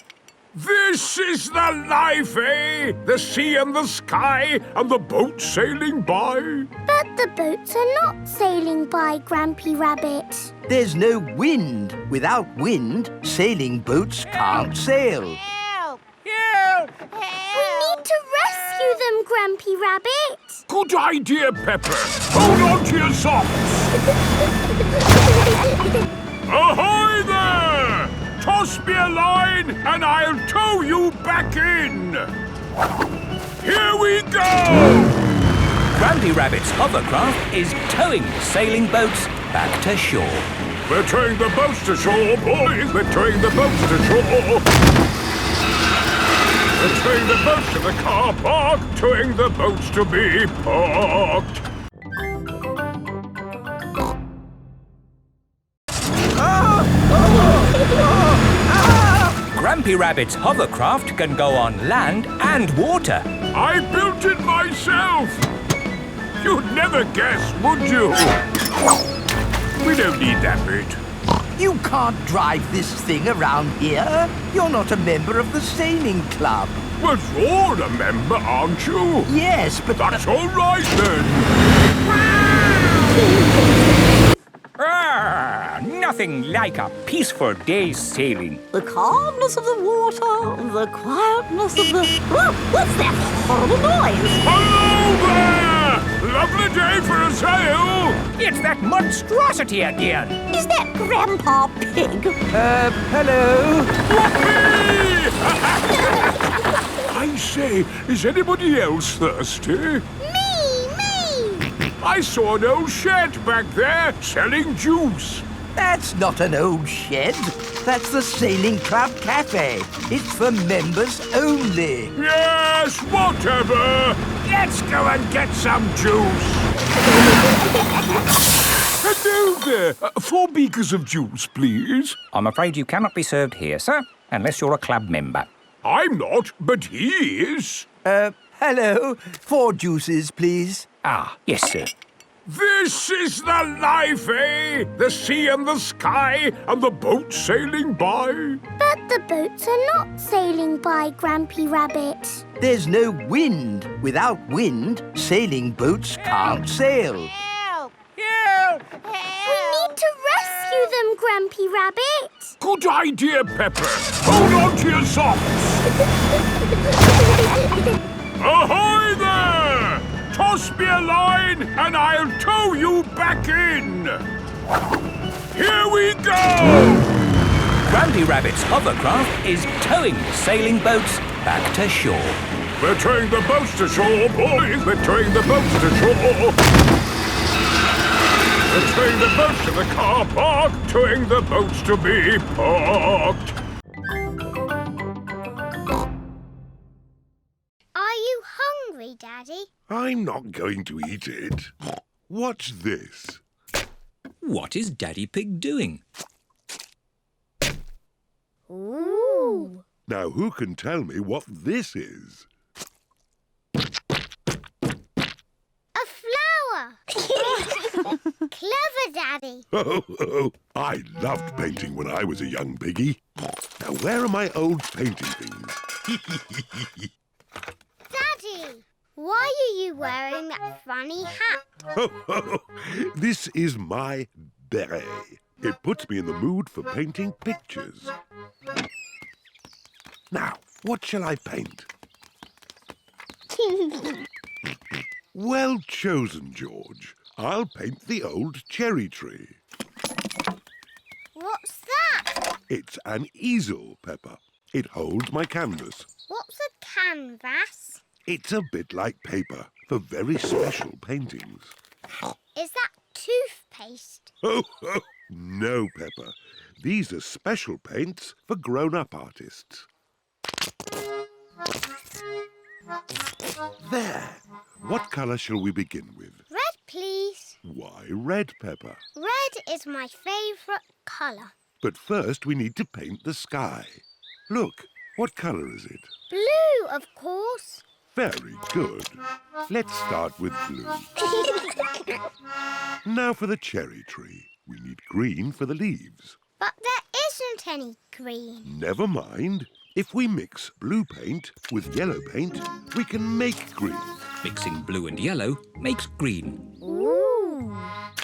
This is the life, eh? The sea and the sky and the boat sailing by. But the boats are not sailing by, Grampy Rabbit. There's no wind. Without wind, sailing boats can't sail. Help! Help! We need to rescue them, Grampy Rabbit. Good idea, Pepper. Hold on to your socks. Ahoy there! Toss me a line and I'll tow you back in. Here we go! Grampy Rabbit's hovercraft is towing the sailing boats back to shore. We're towing the boats to shore, boys. We're towing the boats to shore. We're towing the boats to the car park, towing the boats to be parked. Grampy Rabbit's hovercraft can go on land and water. I built it myself. You'd never guess, would you? We don't need that bit. You can't drive this thing around here. You're not a member of the sailing club. Well, you're a member, aren't you? Yes, but... That's all right, then. Nothing like a peaceful day's sailing. The calmness of the water, the quietness of the... Oh, what's that horrible noise? Hello there! Lovely day for a sail. It's that monstrosity again. Is that Grandpa Pig? Hello? I say, is anybody else thirsty? I saw an old shed back there selling juice. That's not an old shed. That's the Sailing Club Cafe. It's for members only. Yes, whatever. Let's go and get some juice. Hello there. 4 beakers of juice, please. I'm afraid you cannot be served here, sir, unless you're a club member. I'm not, but he is. Hello. 4 juices, please. Ah, yes, sir. This is the life, eh? The sea and the sky and the boat sailing by. But the boats are not sailing by, Grampy Rabbit. There's no wind. Without wind, sailing boats can't sail. Help! Help! We need to rescue them, Grampy Rabbit. Good idea, Pepper. Hold on to your socks. Ahoy there! Toss me a line and I'll tow you back in. Here we go! Grampy Rabbit's hovercraft is towing the sailing boats back to shore. We're towing the boats to shore, boys. We're towing the boats to shore. We're towing the boats to the car park, towing the boats to be parked. Are you hungry, Daddy? I'm not going to eat it. What's this? What is Daddy Pig doing? Ooh. Now, who can tell me what this is? A flower. I loved painting when I was a young piggy. Now, where are my old painting things? Daddy, why are you wearing that funny hat? This is my beret. It puts me in the mood for painting pictures. Now, what shall I paint? Well chosen, George. I'll paint the old cherry tree. What's that? It's an easel, Peppa. It holds my canvas. What's a canvas? It's a bit like paper for very special paintings. Is that toothpaste? No, Peppa. These are special paints for grown-up artists. There. What colour shall we begin with? Red, please. Why red, Peppa? Red is my favourite colour. But first we need to paint the sky. Look, what colour is it? Blue, of course. Very good. Let's start with blue. Now for the cherry tree. We need green for the leaves. But there isn't any green. Never mind. If we mix blue paint with yellow paint, we can make green. Mixing blue and yellow makes green. Ooh.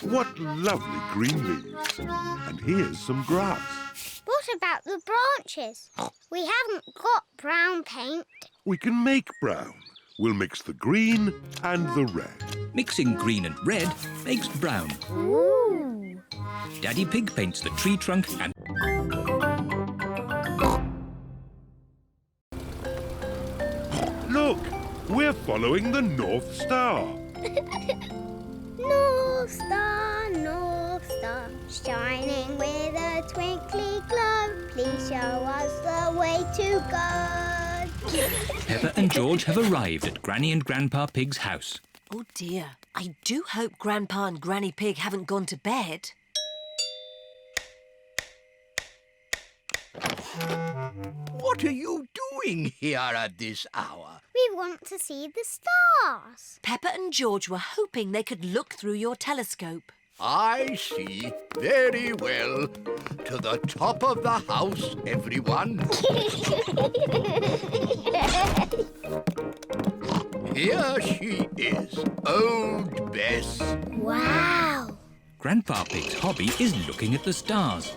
What lovely green leaves. And here's some grass. What about the branches? We haven't got brown paint. We can make brown. We'll mix the green and the red. Mixing green and red makes brown. Ooh. Daddy Pig paints the tree trunk and... Look, we're following the North Star. North Star, shining with a twinkly glow. Please show us the way to go. Peppa and George have arrived at Granny and Grandpa Pig's house. Oh dear, I do hope Grandpa and Granny Pig haven't gone to bed. What are you doing here at this hour? We want to see the stars. Peppa and George were hoping they could look through your telescope. I see. Very well. To the top of the house, everyone. Here she is, old Bess. Wow. Grandpa Pig's hobby is looking at the stars.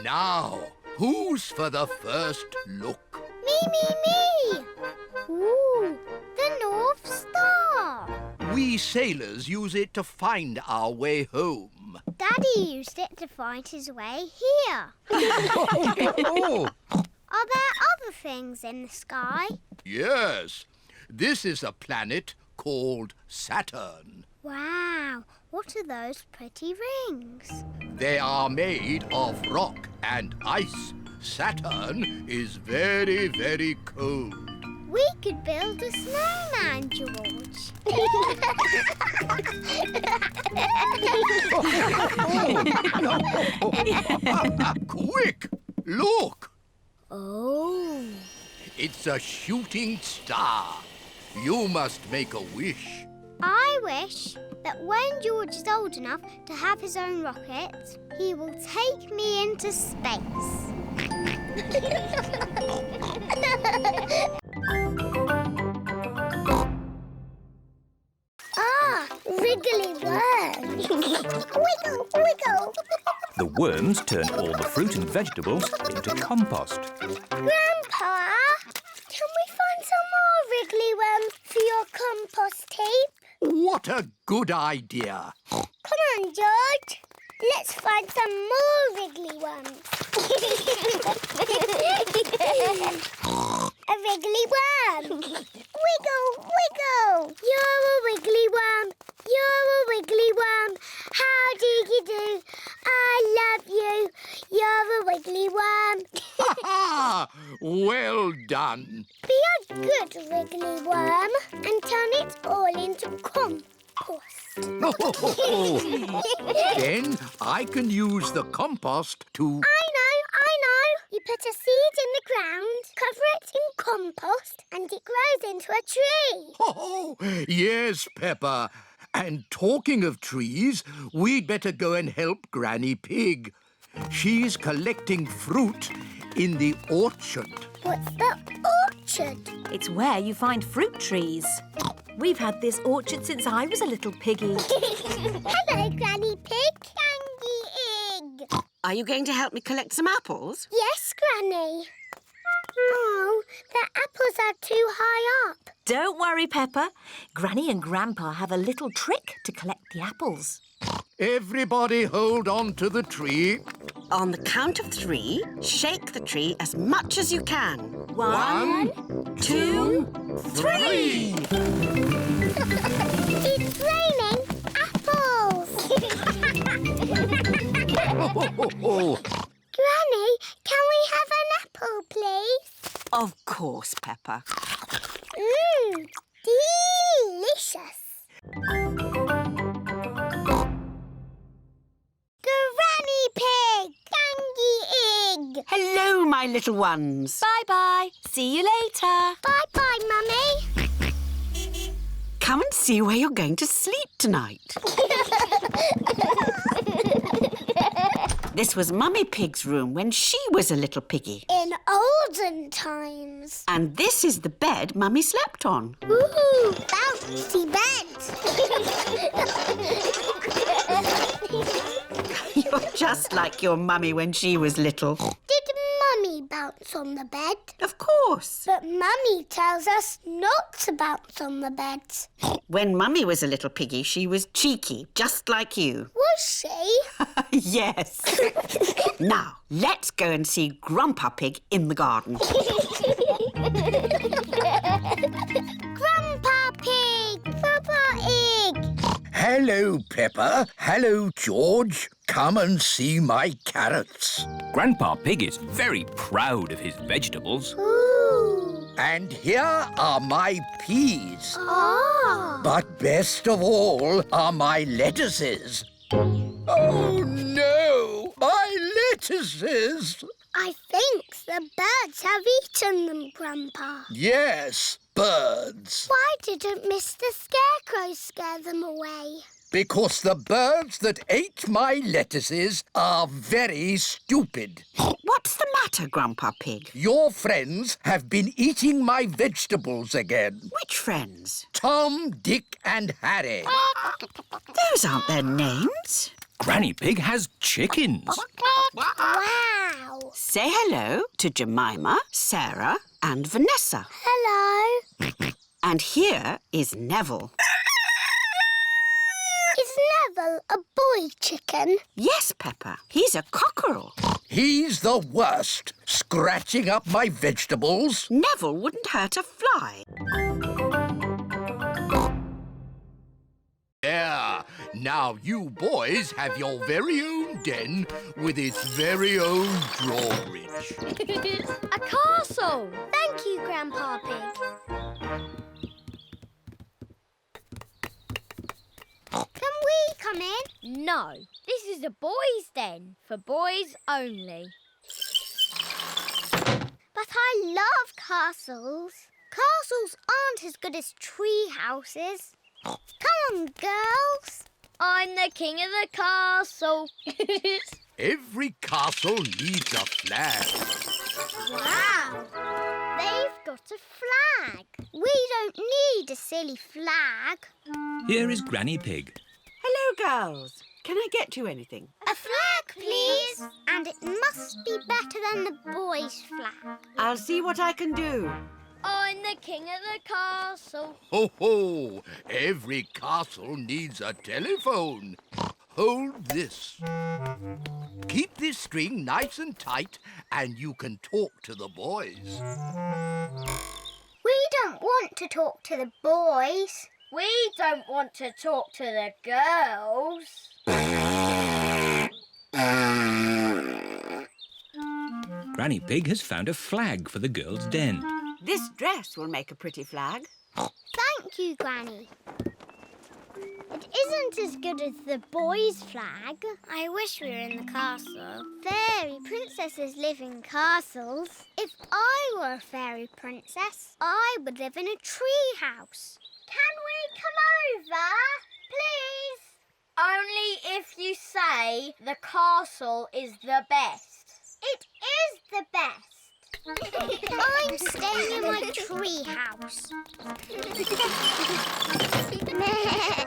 Now, who's for the first look? Me. Ooh, the North Star. We sailors use it to find our way home. Daddy used it to find his way here. Oh, Are there other things in the sky? yes. This is a planet called Saturn. Wow, what are those pretty rings? They are made of rock and ice. Saturn is very, very cold. We could build a snowman, George. Quick, look. Oh. It's a shooting star. You must make a wish. I wish that when George is old enough to have his own rocket, he will take me into space. Wriggly worm. Wiggle, wiggle. The worms turn all the fruit and vegetables into compost. Grandpa, can we find some more wriggly worms for your compost heap? What a good idea. Come on, George. Let's find some more wriggly worms. A wriggly worm. Wiggle, wiggle. You're a wiggly worm. You're a wiggly worm. How do you do? I love you. You're a wiggly worm. Ha! Well done. Be a good wiggly worm and turn it all into compost. Then I can use the compost to... I know. You put a seed in the ground, cover it in compost, and it grows into a tree. Oh, yes, Peppa. And talking of trees, we'd better go and help Granny Pig. She's collecting fruit in the orchard. What's the orchard? It's where you find fruit trees. We've had this orchard since I was a little piggy. Hello, Granny Pig. Candy egg. Are you going to help me collect some apples? Yes, Granny. Oh, the apples are too high up. Don't worry, Peppa. Granny and Grandpa have a little trick to collect the apples. Everybody hold on to the tree. On the count of 3, shake the tree as much as you can. 1, 2, 3! It's raining apples. Granny, can we have an apple, please? Of course, Peppa. Delicious. Granny Pig, Candy Egg. Hello, my little ones. Bye-bye. See you later. Bye-bye, Mummy. Come and see where you're going to sleep tonight. This was Mummy Pig's room when she was a little piggy. In olden times. And this is the bed Mummy slept on. Ooh, bouncy bed. You're just like your mummy when she was little. Did Mummy bounce on the bed? Of course. But Mummy tells us not to bounce on the bed. When Mummy was a little piggy, she was cheeky, just like you. Was she? Yes. Now, let's go and see Grandpa Pig in the garden. Grandpa Pig, Peppa Egg. Hello, Peppa. Hello, George. Come and see my carrots. Grandpa Pig is very proud of his vegetables. Ooh. And here are my peas. Oh. But best of all are my lettuces. Oh, no! My lettuces! I think the birds have eaten them, Grandpa. Yes, birds. Why didn't Mr. Scarecrow scare them away? Because the birds that ate my lettuces are very stupid. What's the matter, Grandpa Pig? Your friends have been eating my vegetables again. Which friends? Tom, Dick and Harry. Those aren't their names. Granny Pig has chickens. Wow. Say hello to Jemima, Sarah and Vanessa. Hello. And here is Neville. Is Neville a boy chicken? Yes, Peppa. He's a cockerel. He's the worst, scratching up my vegetables. Neville wouldn't hurt a fly. There. Now you boys have your very own den with its very own drawbridge. A castle. Thank you, Grandpa Pig. Can we come in? No, this is a boys' den, for boys only. But I love castles. Castles aren't as good as tree houses. Come on, girls. I'm the king of the castle. Every castle needs a flag. Wow. They've got a flag. We don't need a silly flag. Here is Granny Pig. Hello, girls. Can I get you anything? A flag, please. And it must be better than the boys' flag. I'll see what I can do. I'm the king of the castle. Ho, ho! Every castle needs a telephone. Hold this. Keep this string nice and tight and you can talk to the boys. We don't want to talk to the boys. We don't want to talk to the girls. Granny Pig has found a flag for the girls' den. This dress will make a pretty flag. Thank you, Granny. It isn't as good as the boys' flag. I wish we were in the castle. Fairy princesses live in castles. If I were a fairy princess, I would live in a tree house. Can we come over? Please. Only if you say the castle is the best. It is the best. I'm staying in my tree house.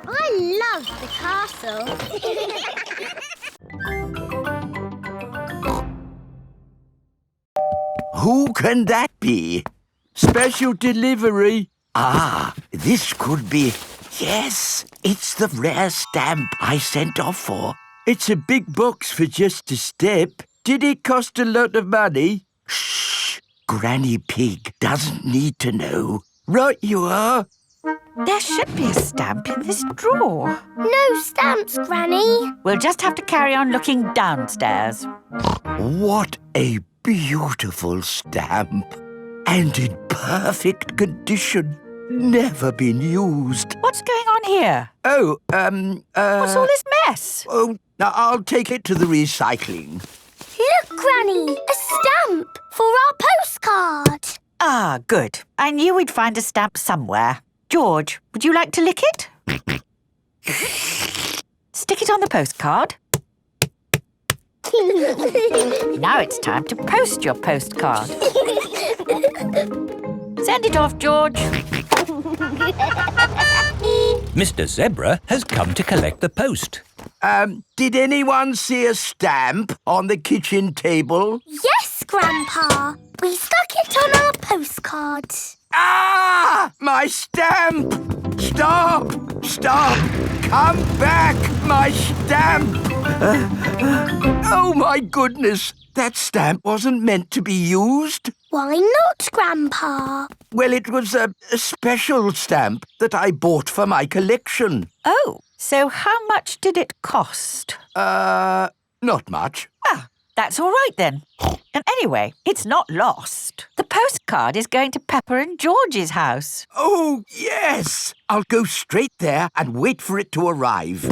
I love the castle. Who can that be? Special delivery? Ah, this could be... Yes, it's the rare stamp I sent off for. It's a big box for just a step. Did it cost a lot of money? Shh! Granny Pig doesn't need to know. Right you are. There should be a stamp in this drawer. No stamps, Granny. We'll just have to carry on looking downstairs. What a beautiful stamp. And in perfect condition. Never been used. What's going on here? Oh, What's all this mess? Oh, now I'll take it to the recycling. Look, Granny, a stamp for our postcard. Ah, good. I knew we'd find a stamp somewhere. George, would you like to lick it? Stick it on the postcard. Now it's time to post your postcard. Send it off, George. Mr. Zebra has come to collect the post. Did anyone see a stamp on the kitchen table? Yes, Grandpa. We stuck it on our postcard. Ah! My stamp! Stop! Stop! Come back! My stamp! Oh, my goodness! That stamp wasn't meant to be used. Why not, Grandpa? Well, it was a special stamp that I bought for my collection. Oh, so how much did it cost? Not much. Ah, that's all right then. And anyway, it's not lost. The postcard is going to Peppa and George's house. Oh, yes! I'll go straight there and wait for it to arrive.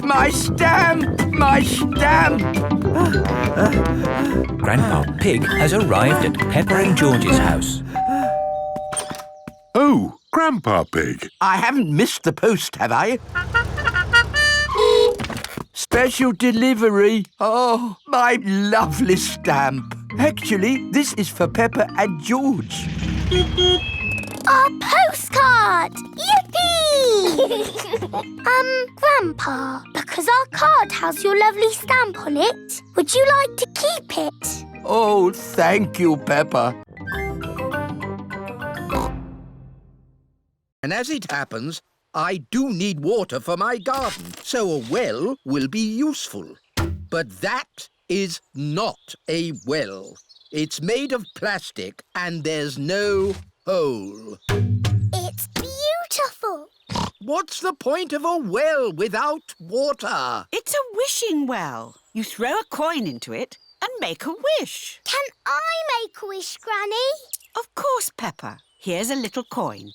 My stamp! My stamp! Grandpa Pig has arrived at Peppa and George's house. Oh, Grandpa Pig. I haven't missed the post, have I? Special delivery. Oh, my lovely stamp. Actually, this is for Peppa and George. Our postcard! Yippee! Grandpa, because our card has your lovely stamp on it, would you like to keep it? Oh, thank you, Peppa. And as it happens, I do need water for my garden, so a well will be useful. But that is not a well. It's made of plastic and there's no hole. It's beautiful. What's the point of a well without water? It's a wishing well. You throw a coin into it and make a wish. Can I make a wish, Granny? Of course, Peppa. Here's a little coin.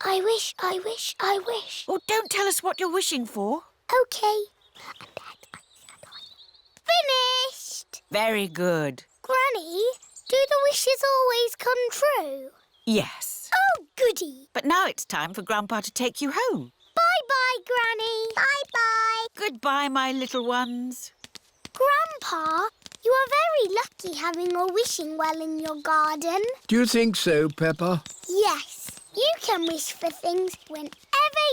I wish, I wish, I wish. Oh, don't tell us what you're wishing for. OK. Finished! Very good. Granny, do the wishes always come true? Yes. Oh, goody. But now it's time for Grandpa to take you home. Bye-bye, Granny. Bye-bye. Goodbye, my little ones. Grandpa, you are very lucky having a wishing well in your garden. Do you think so, Peppa? Yes. You can wish for things whenever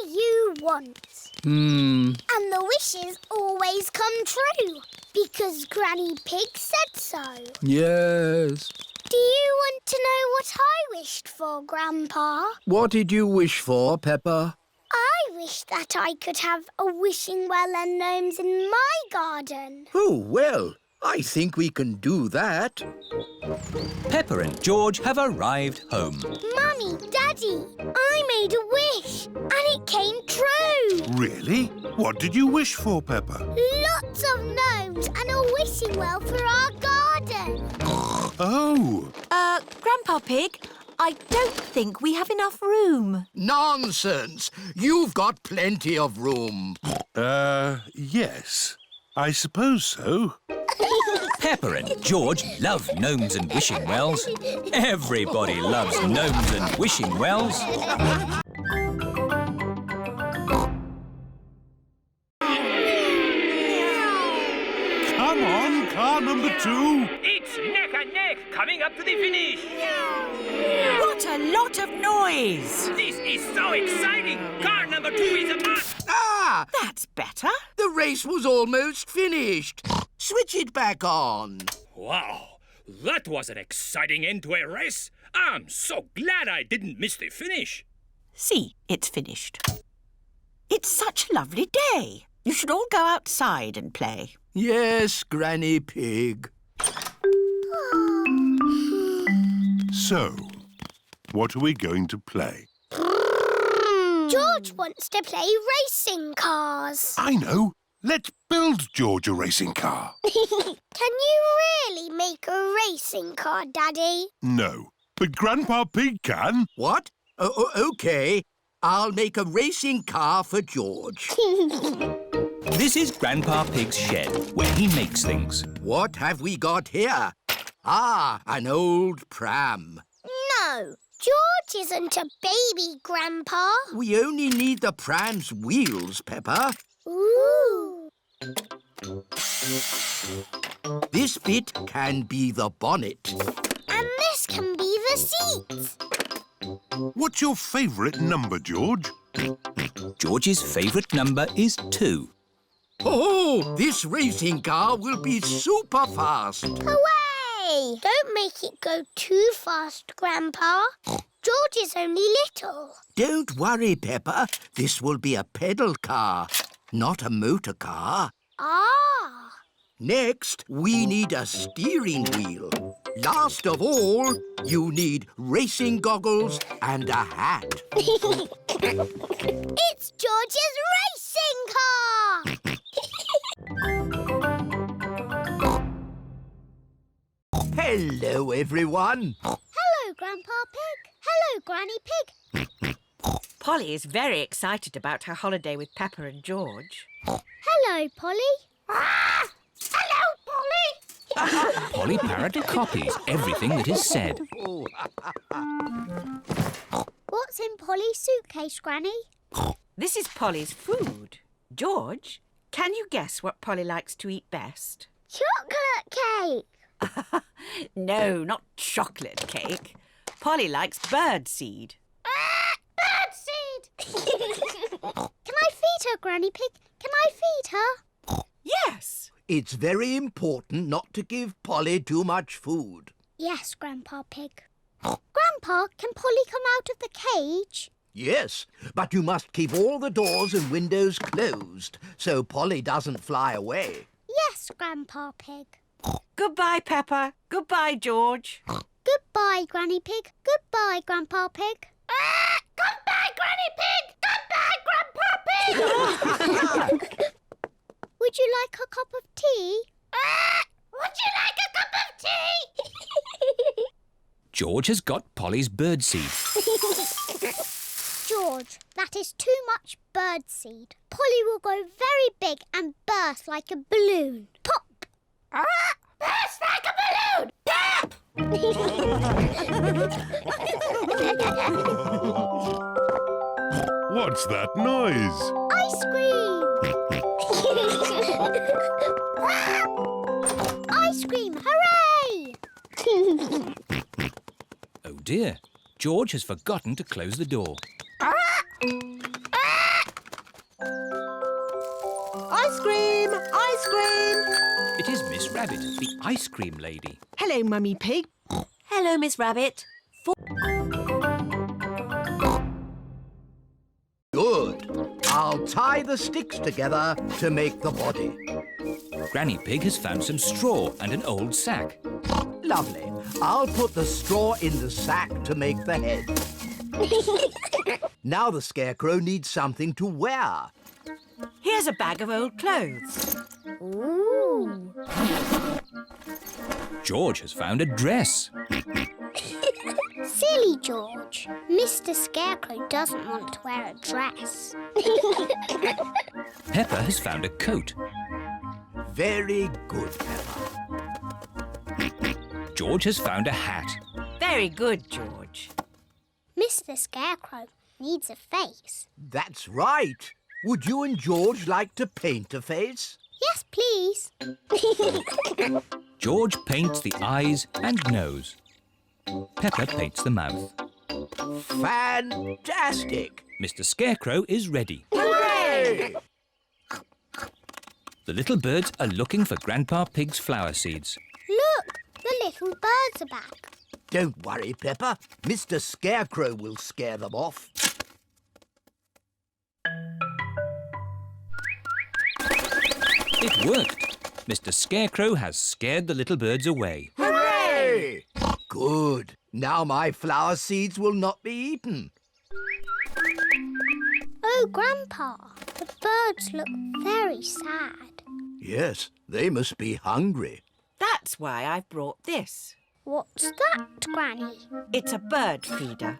you want. And the wishes always come true, because Granny Pig said so. Yes. Do you want to know what I wished for, Grandpa? What did you wish for, Peppa? I wish that I could have a wishing well and gnomes in my garden. Oh, well, I think we can do that. Peppa and George have arrived home. Mummy, Daddy, I made a wish and it came true. Really? What did you wish for, Peppa? Lots of gnomes and a wishing well for our garden. Oh! Grandpa Pig, I don't think we have enough room. Nonsense! You've got plenty of room. Yes. I suppose so. Peppa and George love gnomes and wishing wells. Everybody loves gnomes and wishing wells. number 2? It's neck and neck, coming up to the finish. What a lot of noise! This is so exciting. Car number 2 is a must. Ah! That's better. The race was almost finished. Switch it back on. Wow, that was an exciting end to a race. I'm so glad I didn't miss the finish. See, it's finished. It's such a lovely day. You should all go outside and play. Yes, Granny Pig. So, what are we going to play? George wants to play racing cars. I know. Let's build George a racing car. Can you really make a racing car, Daddy? No, but Grandpa Pig can. What? OK. I'll make a racing car for George. This is Grandpa Pig's shed, where he makes things. What have we got here? Ah, an old pram. No, George isn't a baby, Grandpa. We only need the pram's wheels, Peppa. Ooh. This bit can be the bonnet. And this can be the seats. What's your favourite number, George? George's favourite number is 2. Oh, this racing car will be super fast. Hooray! Don't make it go too fast, Grandpa. George is only little. Don't worry, Peppa. This will be a pedal car, not a motor car. Ah! Next, we need a steering wheel. Last of all, you need racing goggles and a hat. It's George's racing car! Hello, everyone. Hello, Grandpa Pig. Hello, Granny Pig. Polly is very excited about her holiday with Peppa and George. Hello, Polly. Ah! Hello, Polly. Polly Parrot copies everything that is said. What's in Polly's suitcase, Granny? This is Polly's food. George, can you guess what Polly likes to eat best? Chocolate cake. No, not chocolate cake. Polly likes birdseed. Birdseed! Can I feed her, Granny Pig? Can I feed her? Yes. It's very important not to give Polly too much food. Yes, Grandpa Pig. Grandpa, can Polly come out of the cage? Yes, but you must keep all the doors and windows closed so Polly doesn't fly away. Yes, Grandpa Pig. Goodbye, Peppa. Goodbye, George. Goodbye, Granny Pig. Goodbye, Grandpa Pig. Goodbye, Granny Pig! Goodbye, Grandpa Pig! Would you like a cup of tea? Would you like a cup of tea? George has got Polly's birdseed. George, that is too much birdseed. Polly will grow very big and burst like a balloon. Pop! Burst like a balloon! Pop! What's that noise? Ice cream! Ice cream, hooray! Oh dear, George has forgotten to close the door. Ice cream! Ice cream! It is Miss Rabbit, the ice cream lady. Hello, Mummy Pig. Hello, Miss Rabbit. Good. I'll tie the sticks together to make the body. Granny Pig has found some straw and an old sack. Lovely. I'll put the straw in the sack to make the head. Now the Scarecrow needs something to wear. Here's a bag of old clothes. Ooh. George has found a dress. Silly George. Mr. Scarecrow doesn't want to wear a dress. Peppa has found a coat. Very good, Peppa. George has found a hat. Very good, George. Mr. Scarecrow needs a face. That's right. Would you and George like to paint a face? Yes, please. George paints the eyes and nose. Peppa paints the mouth. Fantastic! Mr. Scarecrow is ready. Hooray! The little birds are looking for Grandpa Pig's flower seeds. Look, the little birds are back. Don't worry, Peppa. Mr. Scarecrow will scare them off. It worked. Mr. Scarecrow has scared the little birds away. Hooray! Good. Now my flower seeds will not be eaten. Oh, Grandpa, the birds look very sad. Yes, they must be hungry. That's why I've brought this. What's that, Granny? It's a bird feeder.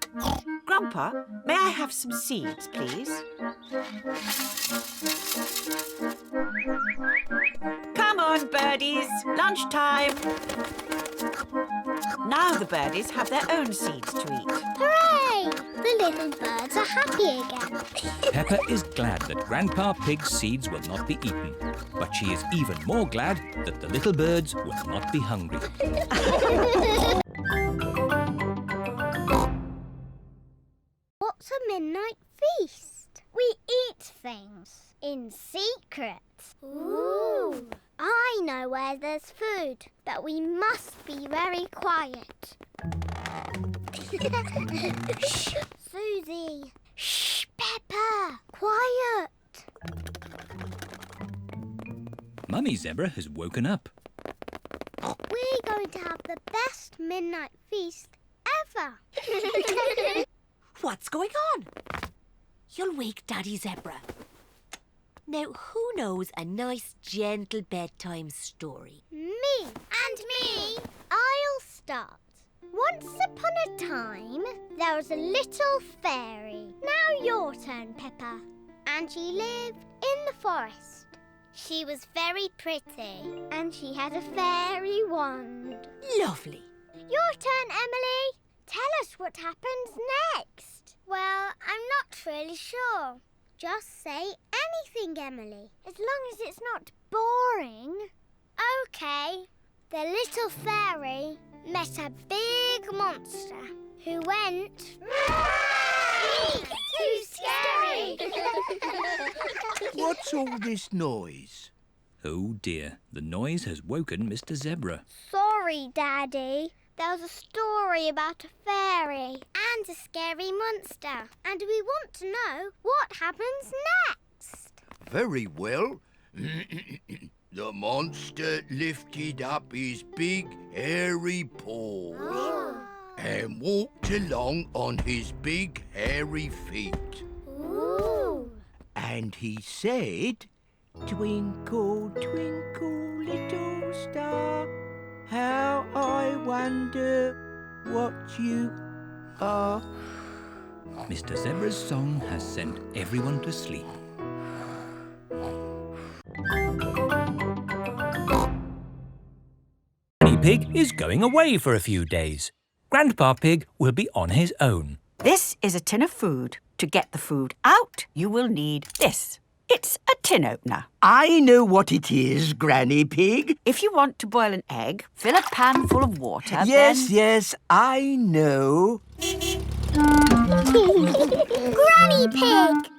Grandpa, may I have some seeds, please? Come on, birdies. Lunchtime. Now the birdies have their own seeds to eat. Hooray! The little birds are happy again. Peppa is glad that Grandpa Pig's seeds will not be eaten. But she is even more glad that the little birds will not be hungry. What's a midnight feast? We eat things in secret. Ooh! I know where there's food, but we must be very quiet. Shh, Susie. Shh, Peppa. Quiet. Mummy Zebra has woken up. We're going to have the best midnight feast ever. What's going on? You'll wake Daddy Zebra. Now, who knows a nice, gentle bedtime story? Me. And me. I'll start. Once upon a time, there was a little fairy. Now your turn, Peppa. And she lived in the forest. She was very pretty, and she had a fairy wand. Lovely. Your turn, Emily. Tell us what happens next. Well, I'm not really sure. Just say anything, Emily, as long as it's not boring. OK. The little fairy met a big monster who went... Too scary! What's all this noise? Oh dear, the noise has woken Mr. Zebra. Sorry, Daddy. There was a story about a fairy and a scary monster, and we want to know what happens next. Very well. The monster lifted up his big, hairy paws and walked along on his big, hairy feet. Ooh. And he said, "Twinkle, twinkle, little star, how I wonder what you are." Mr. Zebra's song has sent everyone to sleep. Granny Pig is going away for a few days. Grandpa Pig will be on his own. This is a tin of food. To get the food out, you will need this. It's a tin opener. I know what it is, Granny Pig. If you want to boil an egg, fill a pan full of water, Yes, I know. Granny Pig!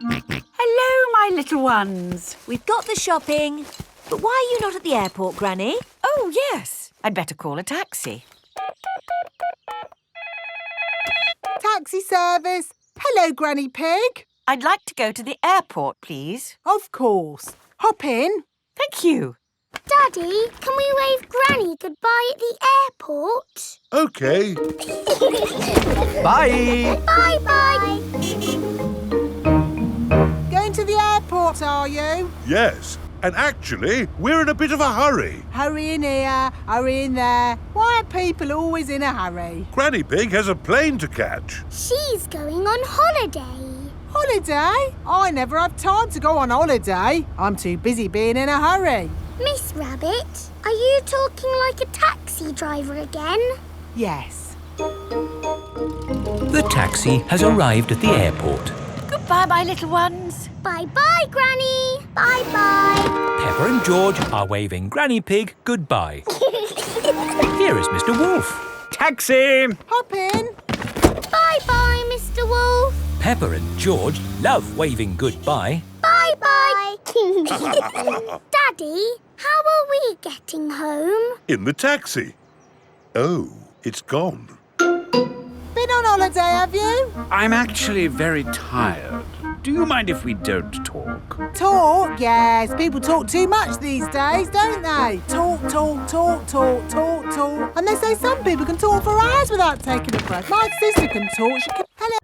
Hello, my little ones. We've got the shopping. But why are you not at the airport, Granny? Oh, yes. I'd better call a taxi. Taxi service. Hello, Granny Pig. I'd like to go to the airport, please. Of course. Hop in. Thank you. Daddy, can we wave Granny goodbye at the airport? OK. Bye. Bye-bye. Going to the airport, are you? Yes. And actually, we're in a bit of a hurry. Hurry in here, hurry in there. Why are people always in a hurry? Granny Pig has a plane to catch. She's going on holiday. Holiday? I never have time to go on holiday. I'm too busy being in a hurry. Miss Rabbit, are you talking like a taxi driver again? Yes. The taxi has arrived at the airport. Goodbye, my little ones. Bye-bye, Granny. Bye-bye. Peppa and George are waving Granny Pig goodbye. Mr. Wolf. Taxi! Hop in. Bye-bye, Mr. Wolf. Peppa and George love waving goodbye. Bye-bye. Daddy, how are we getting home? In the taxi. Oh, it's gone. Been on holiday, have you? I'm actually very tired. Do you mind if we don't talk? Talk? Yes, people talk too much these days, don't they? Talk. And they say some people can talk for hours without taking a breath. My sister can talk. She can... Hello.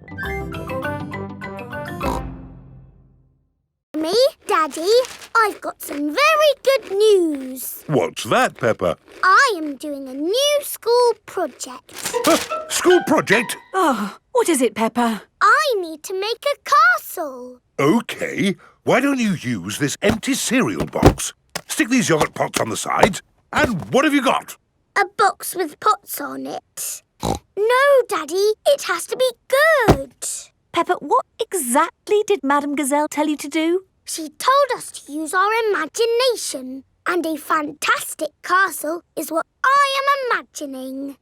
Me, Daddy, I've got some very good news. What's that, Peppa? I am doing a new school project. School project? Oh, what is it, Peppa? I need to make a castle. OK. Why don't you use this empty cereal box? Stick these yoghurt pots on the sides. And what have you got? A box with pots on it. No, Daddy, it has to be good. Peppa, what exactly did Madame Gazelle tell you to do? She told us to use our imagination. And a fantastic castle is what I am imagining.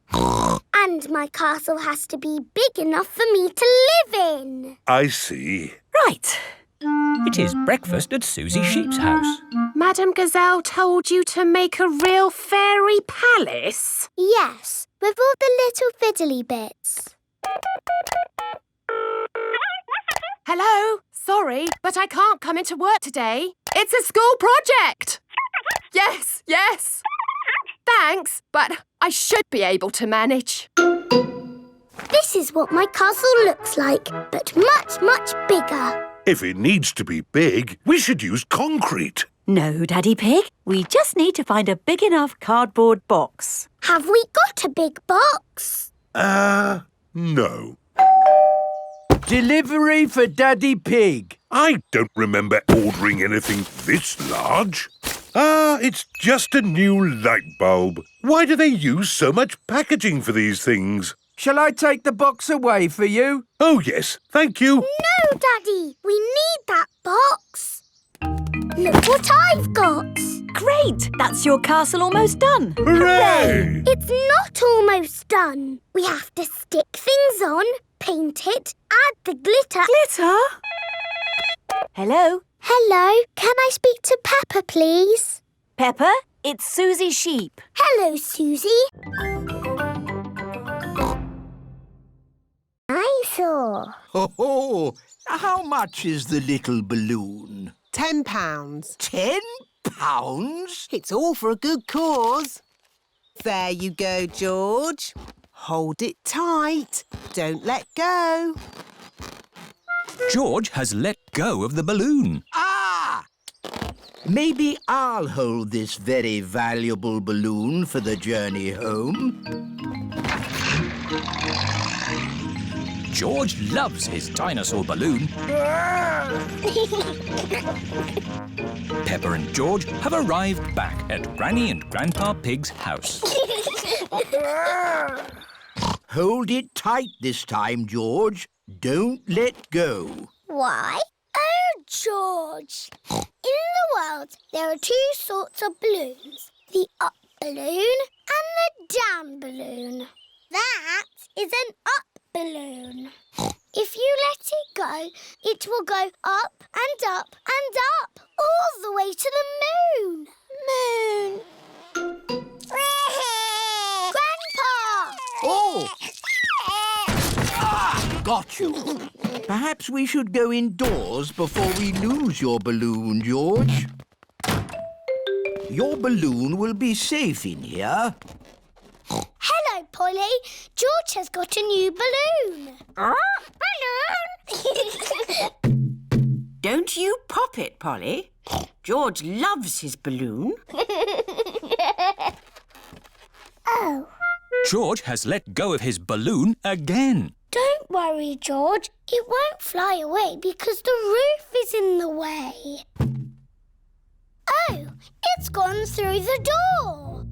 And my castle has to be big enough for me to live in. I see. Right. It is breakfast at Susie Sheep's house. Madame Gazelle told you to make a real fairy palace? Yes, with all the little fiddly bits. Hello? Sorry, but I can't come into work today. It's a school project. Yes. Thanks, but I should be able to manage. This is what my castle looks like, but much, much bigger. If it needs to be big, we should use concrete. No, Daddy Pig. We just need to find a big enough cardboard box. Have we got a big box? No. Delivery for Daddy Pig. I don't remember ordering anything this large. It's just a new light bulb. Why do they use so much packaging for these things? Shall I take the box away for you? Oh, yes, thank you. No, Daddy, we need that box. Look what I've got. Great! That's your castle almost done. Hooray! It's not almost done. We have to stick things on, paint it, add the glitter. Glitter? Hello? Hello, can I speak to Peppa, please? Peppa, it's Susie Sheep. Hello, Susie. I saw. Oh, how much is the little balloon? £10. £10? It's all for a good cause. There you go, George. Hold it tight. Don't let go. George has let go of the balloon. Ah! Maybe I'll hold this very valuable balloon for the journey home. George loves his dinosaur balloon. Peppa and George have arrived back at Granny and Grandpa Pig's house. Hold it tight this time, George. Don't let go. Why? Oh, George. In the world, there are two sorts of balloons. The up balloon and the down balloon. That is an up balloon. If you let it go, it will go up and up and up, all the way to the moon. Moon. Grandpa! Oh! Got you. Perhaps we should go indoors before we lose your balloon, George. Your balloon will be safe in here. Hello, Polly. George has got a new balloon. Balloon! Don't you pop it, Polly. George loves his balloon. Oh. George has let go of his balloon again. Don't worry, George. It won't fly away because the roof is in the way. Oh, it's gone through the door.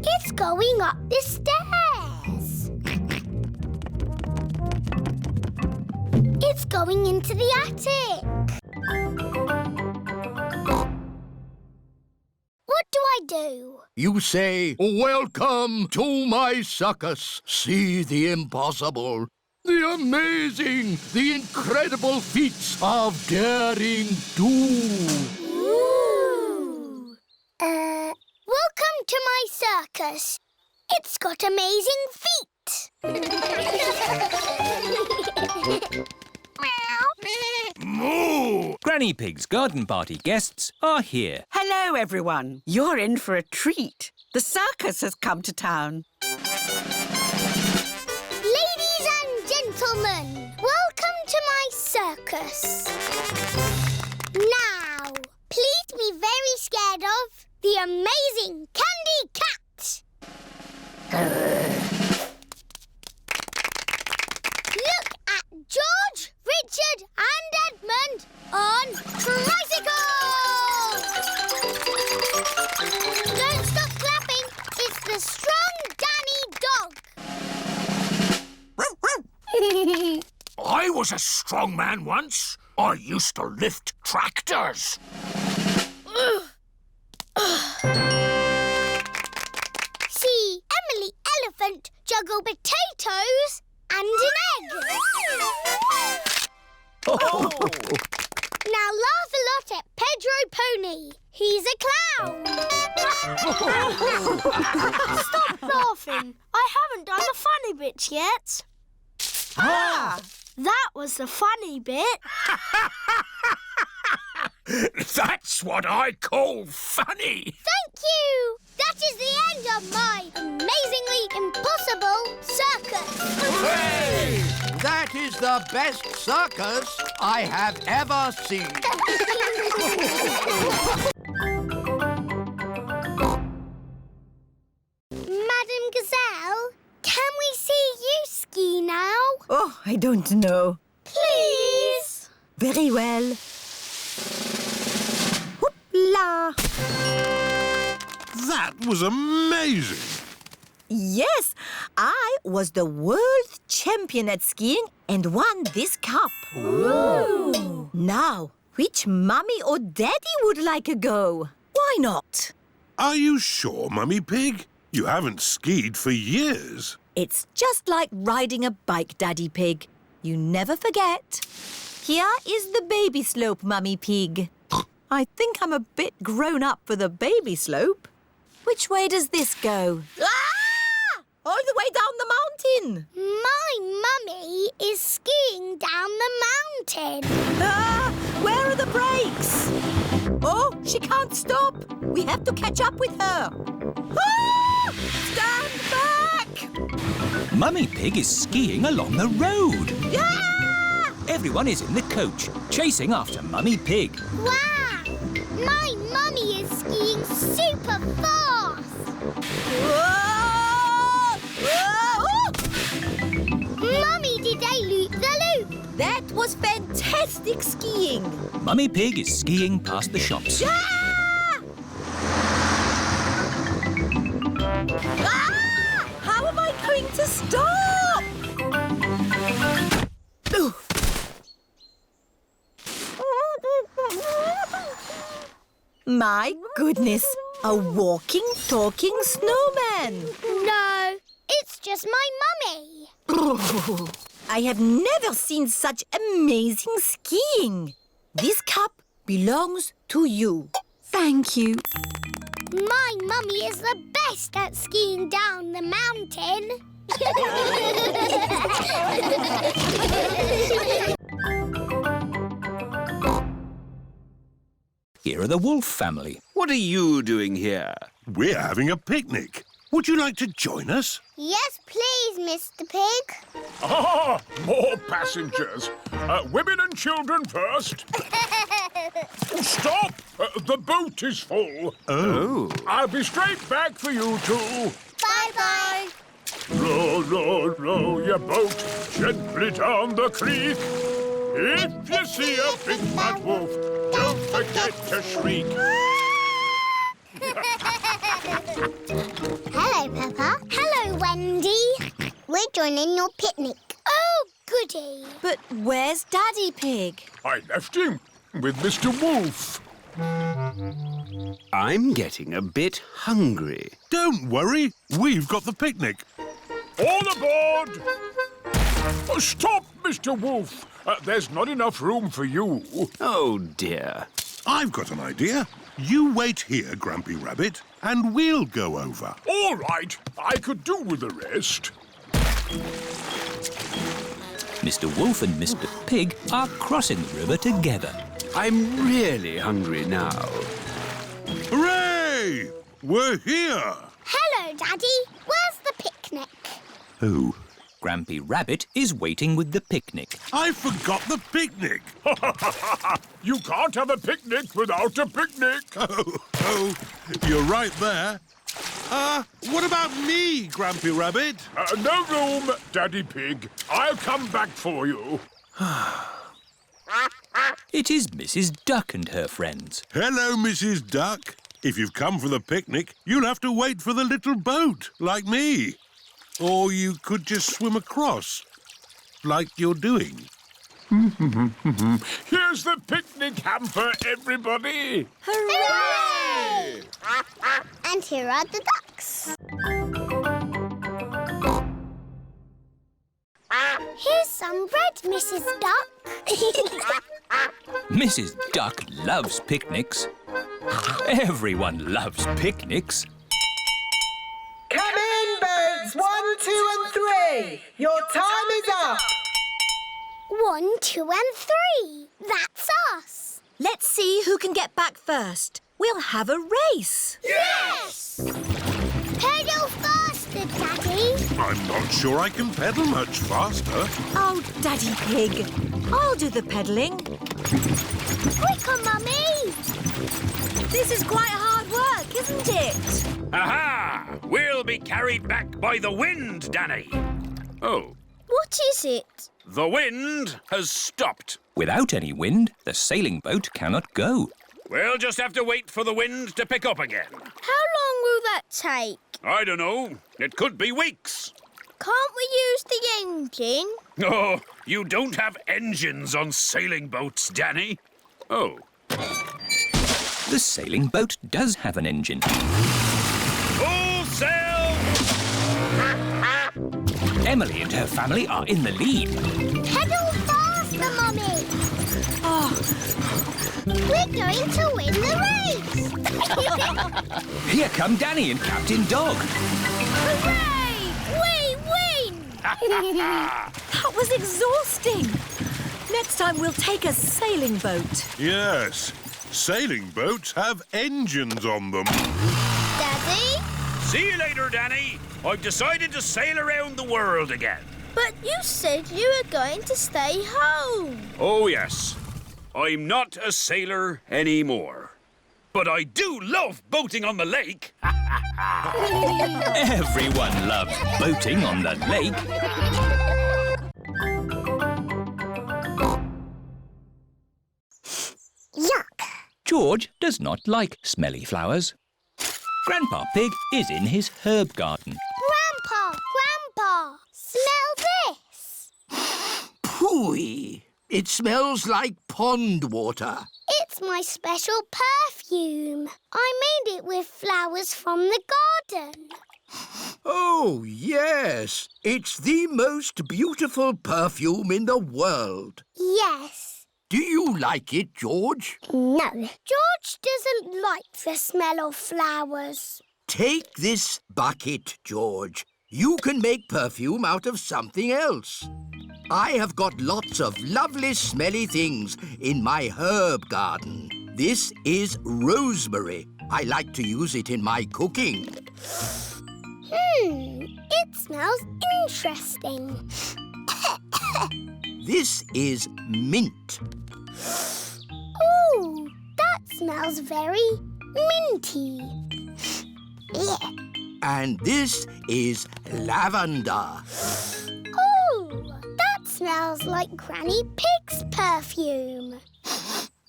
It's going up the stairs. It's going into the attic. What do I do? you say, "Welcome to my circus. See the impossible, the amazing, the incredible feats of daring do." Ooh. Welcome to my circus. It's got amazing feet. Moo! Granny Pig's garden party guests are here. Hello, everyone. You're in for a treat. The circus has come to town. Ladies and gentlemen, welcome to my circus. Now, please be very scared of the amazing Candy Cat. Look at George, Richard and Edmund on tricycles! Don't stop clapping. It's the strong Danny dog. I was a strong man once. I used to lift tractors. See Emily Elephant juggle potatoes and an egg. Now laugh a lot at Pedro Pony. He's a clown. Stop laughing. I haven't done the funny bits yet. That was the funny bit. That's what I call funny. Thank you. That is the end of my amazingly impossible circus. Hooray! That is the best circus I have ever seen. Madam Gazelle, can we see you ski now? Oh, I don't know. Please? Very well. Whoop-la! That was amazing. Yes, I was the world champion at skiing and won this cup. Ooh. Now, which mummy or daddy would like a go? Why not? Are you sure, Mummy Pig? You haven't skied for years. It's just like riding a bike, Daddy Pig. You never forget. Here is the baby slope, Mummy Pig. I think I'm a bit grown up for the baby slope. Which way does this go? Ah! All the way down the mountain. My mummy is skiing down the mountain. Ah! Where are the brakes? Oh, she can't stop. We have to catch up with her. Ah! Stand back! Mummy Pig is skiing along the road. Ah! Everyone is in the coach, chasing after Mummy Pig. Wow! My mummy is skiing super fast. Whoa! Whoa! Mummy did a loop-the-loop. That was fantastic skiing. Mummy Pig is skiing past the shops. Ah! Ah! How am I going to stop? My goodness, a walking, talking snowman. No, it's just my mummy. I have never seen such amazing skiing. This cup belongs to you. Thank you. My mummy is the best at skiing down the mountain. Here are the Wolf family. What are you doing here? We're having a picnic. Would you like to join us? Yes, please, Mr. Pig. Ah, more passengers. Women and children first. Stop! The boat is full. Oh. I'll be straight back for you two. Bye-bye. Row, row, row your boat gently down the creek. If you see a big fat wolf, don't forget to shriek. Hello, Peppa. Hello, Wendy. We're joining your picnic. Oh, goody. But where's Daddy Pig? I left him with Mr. Wolf. I'm getting a bit hungry. Don't worry, we've got the picnic. All aboard! Stop, Mr. Wolf. There's not enough room for you. Oh, dear. I've got an idea. You wait here, Grumpy Rabbit, and we'll go over. All right, I could do with the rest. Mr. Wolf and Mr. Pig are crossing the river together. I'm really hungry now. Hooray! We're here! Hello, Daddy. Where's the picnic? Oh. Grampy Rabbit is waiting with the picnic. I forgot the picnic. You can't have a picnic without a picnic. Oh, you're right there. What about me, Grampy Rabbit? No room, Daddy Pig. I'll come back for you. It is Mrs. Duck and her friends. Hello, Mrs. Duck. If you've come for the picnic, you'll have to wait for the little boat, like me. Or you could just swim across, like you're doing. Here's the picnic hamper, everybody. Hooray! And here are the ducks. Here's some bread, Mrs. Duck. Mrs. Duck loves picnics. Everyone loves picnics. Come in, boats. 1, 2 and 3. Your time is up. 1, 2 and 3. That's us. Let's see who can get back first. We'll have a race. Yes! Pedal faster, Daddy. I'm not sure I can pedal much faster. Oh, Daddy Pig. I'll do the pedalling. Quicker, Mummy. This is quite hard work, isn't it? Aha! We'll be carried back by the wind, Danny. Oh, What is it? the wind has stopped. Without any wind, the sailing boat cannot go. We'll just have to wait for the wind to pick up again. How long will that take? I don't know. It could be weeks. Can't we use the engine? Oh, you don't have engines on sailing boats, Danny. Oh. The sailing boat does have an engine. Full sail! Emily and her family are in the lead. Pedal faster, Mummy. We're going to win the race. Here come Danny and Captain Dog. Hooray! We win! That was exhausting. Next time we'll take a sailing boat. Yes, sailing boats have engines on them. Daddy? See you later, Danny. I've decided to sail around the world again. But you said you were going to stay home. Oh, yes. I'm not a sailor anymore. But I do love boating on the lake. Everyone loves boating on the lake. Yuck. George does not like smelly flowers. Grandpa Pig is in his herb garden. Grandpa, smell this. Pooey! It smells like pond water. It's my special perfume. I made it with flowers from the garden. Oh, yes. It's the most beautiful perfume in the world. Yes. Do you like it, George? No. George doesn't like the smell of flowers. Take this bucket, George. You can make perfume out of something else. I have got lots of lovely smelly things in my herb garden. This is rosemary. I like to use it in my cooking. It smells interesting. This is mint. Ooh, that smells very minty. Yeah. And this is lavender. Ooh, that smells like Granny Pig's perfume.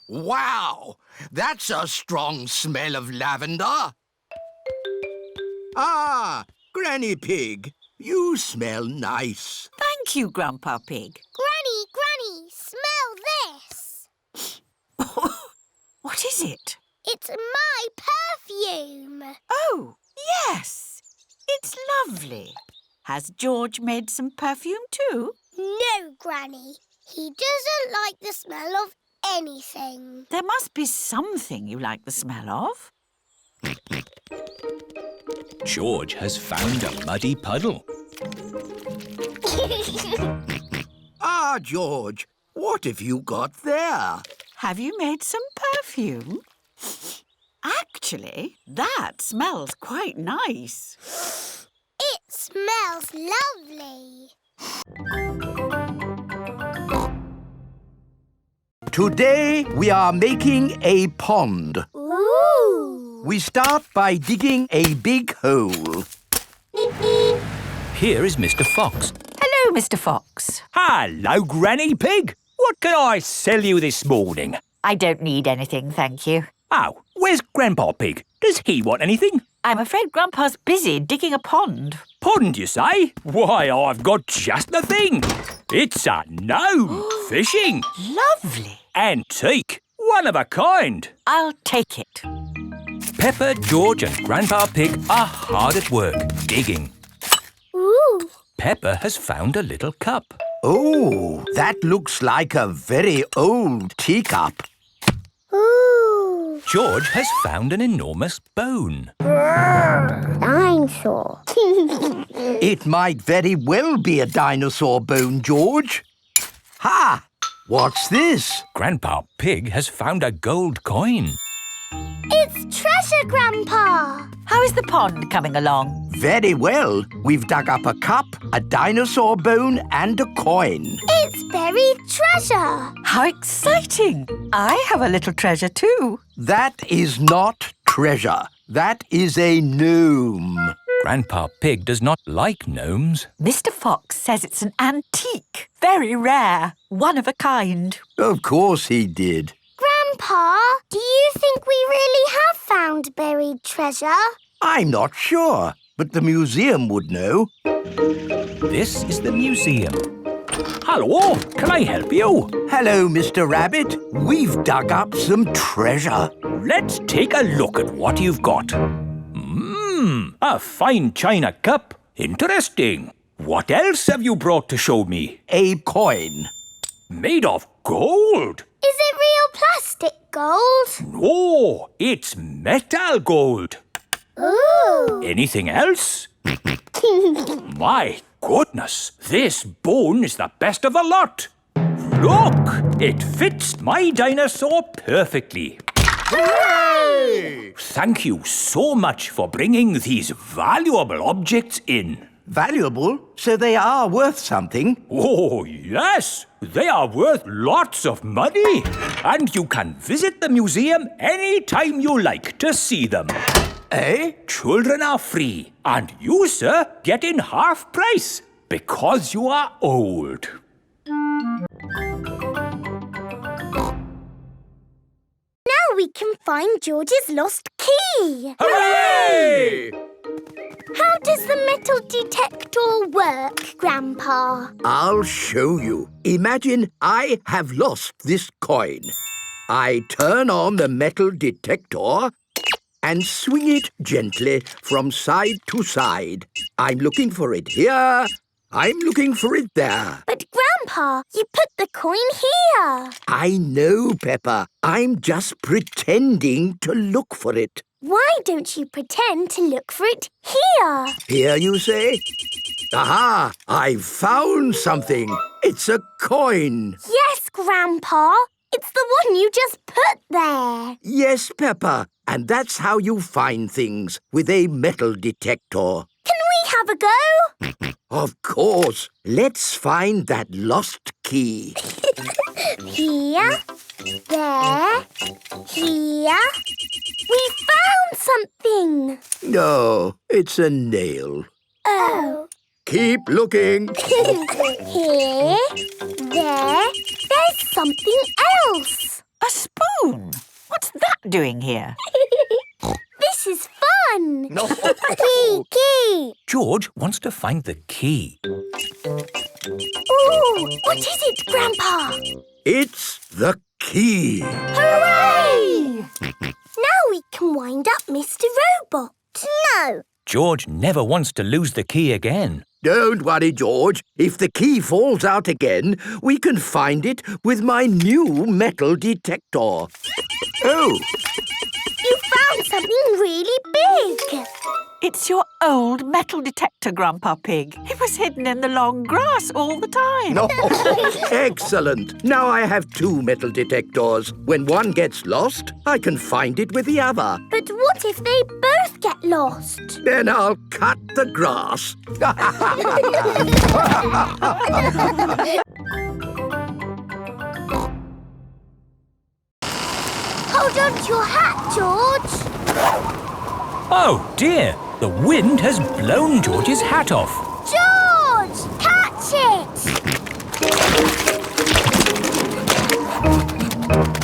Wow! That's a strong smell of lavender. Ah, Granny Pig, you smell nice. Thank you, Grandpa Pig. Granny, smell this. What is it? It's my perfume. Oh, yes. It's lovely. Has George made some perfume too? No, Granny. He doesn't like the smell of anything. There must be something you like the smell of. George has found a muddy puddle. Ah, George, what have you got there? Have you made some perfume? Actually, that smells quite nice. It smells lovely. Today we are making a pond. Ooh! We start by digging a big hole. Here is Mr. Fox. Hello, Mr. Fox. Hello, Granny Pig. What can I sell you this morning? I don't need anything, thank you. Oh, where's Grandpa Pig? Does he want anything? I'm afraid Grandpa's busy digging a pond. Pond, you say? Why, I've got just the thing. It's a gnome fishing. Lovely. Antique. One of a kind. I'll take it. Peppa, George and Grandpa Pig are hard at work, digging. Ooh! Peppa has found a little cup. Oh, that looks like a very old teacup. Ooh! George has found an enormous bone. Dinosaur. It might very well be a dinosaur bone, George. Ha! What's this? Grandpa Pig has found a gold coin. It's treasure, Grandpa. How is the pond coming along? Very well. We've dug up a cup, a dinosaur bone and a coin. It's buried treasure. How exciting! I have a little treasure too. That is not treasure. That is a gnome. Grandpa Pig does not like gnomes. Mr. Fox says it's an antique, very rare, one of a kind. Of course he did. Grandpa, do you think we really have found buried treasure? I'm not sure, but the museum would know. This is the museum. Hello, can I help you? Hello, Mr. Rabbit. We've dug up some treasure. Let's take a look at what you've got. A fine china cup. Interesting. What else have you brought to show me? A coin. Made of gold? Is it real plastic gold? No, it's metal gold. Ooh! Anything else? My goodness, this bone is the best of the lot. Look, it fits my dinosaur perfectly. Hooray! Thank you so much for bringing these valuable objects in. Valuable? So they are worth something? Oh, yes. They are worth lots of money. And you can visit the museum any time you like to see them. Eh? Children are free. And you, sir, get in half price because you are old. Now we can find George's lost key. Hooray! How does the metal detector work, Grandpa? I'll show you. Imagine I have lost this coin. I turn on the metal detector and swing it gently from side to side. I'm looking for it here. I'm looking for it there. But, Grandpa, you put the coin here. I know, Peppa. I'm just pretending to look for it. Why don't you pretend to look for it here? Here, you say? Aha! I've found something. It's a coin. Yes, Grandpa. It's the one you just put there. Yes, Peppa. And that's how you find things, with a metal detector. Can we have a go? Of course. Let's find that lost key. Here, there, here. We found something. No, it's a nail. Oh. Keep looking. Here, there, there's something else. A spoon? What's that doing here? This is fun. Key. George wants to find the key. Ooh, what is it, Grandpa? It's the key. Hooray! Now we can wind up Mr. Robot. No. George never wants to lose the key again. Don't worry, George. If the key falls out again, we can find it with my new metal detector. Oh! You found something really big. It's your old metal detector, Grandpa Pig. It was hidden in the long grass all the time. No. Excellent. Now I have 2 metal detectors. When one gets lost, I can find it with the other. But what if they both get lost? Then I'll cut the grass. Hold on to your hat, George. Oh dear, the wind has blown George's hat off. George, catch it!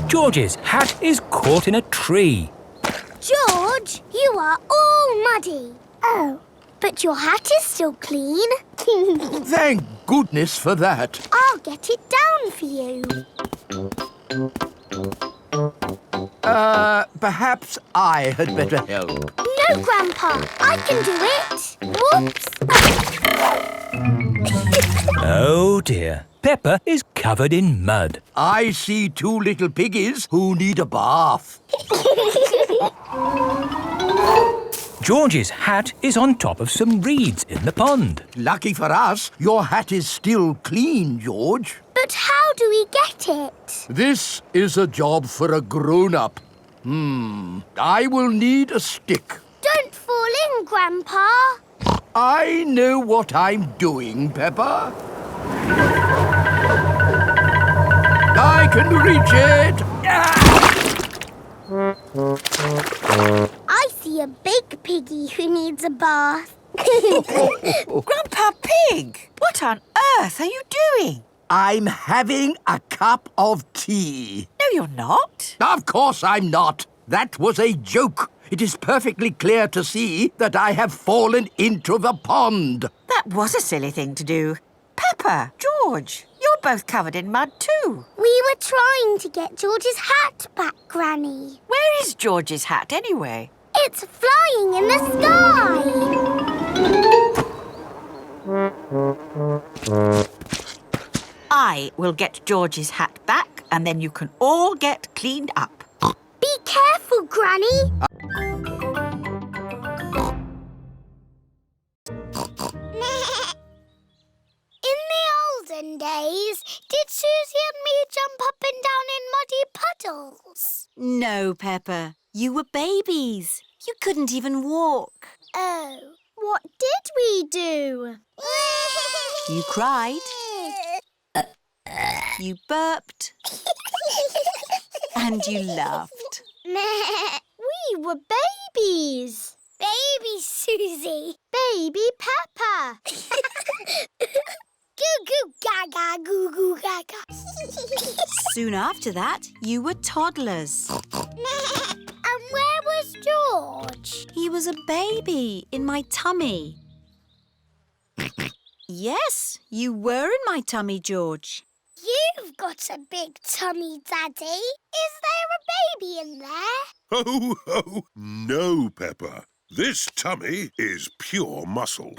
George's hat is caught in a tree. George, you are all muddy. Oh, but your hat is still clean. Thank goodness for that. I'll get it down for you. Perhaps I had better help. No, Grandpa, I can do it. Whoops. Oh dear, Peppa is covered in mud. I see 2 little piggies who need a bath. George's hat is on top of some reeds in the pond. Lucky for us, your hat is still clean, George. But how do we get it? This is a job for a grown-up. I will need a stick. Don't fall in, Grandpa. I know what I'm doing, Peppa. I can reach it. I see a big piggy who needs a bath. Grandpa Pig, what on earth are you doing? I'm having a cup of tea. No, you're not. Of course I'm not. That was a joke. It is perfectly clear to see that I have fallen into the pond. That was a silly thing to do. Peppa, George, you're both covered in mud too. We were trying to get George's hat back, Granny. Where is George's hat anyway? It's flying in the sky. I will get George's hat back and then you can all get cleaned up. Be careful, Granny. In the olden days, did Susie and me jump up and down in muddy puddles? No, Peppa. You were babies. You couldn't even walk. Oh, what did we do? You cried. You burped. And you laughed. We were babies. Baby Susie. Baby Peppa. Goo goo gaga, goo goo gaga. Soon after that, you were toddlers. And where was George? He was a baby in my tummy. Yes, you were in my tummy, George. You've got a big tummy, Daddy. Is there a baby in there? Ho, ho! No, Peppa. This tummy is pure muscle.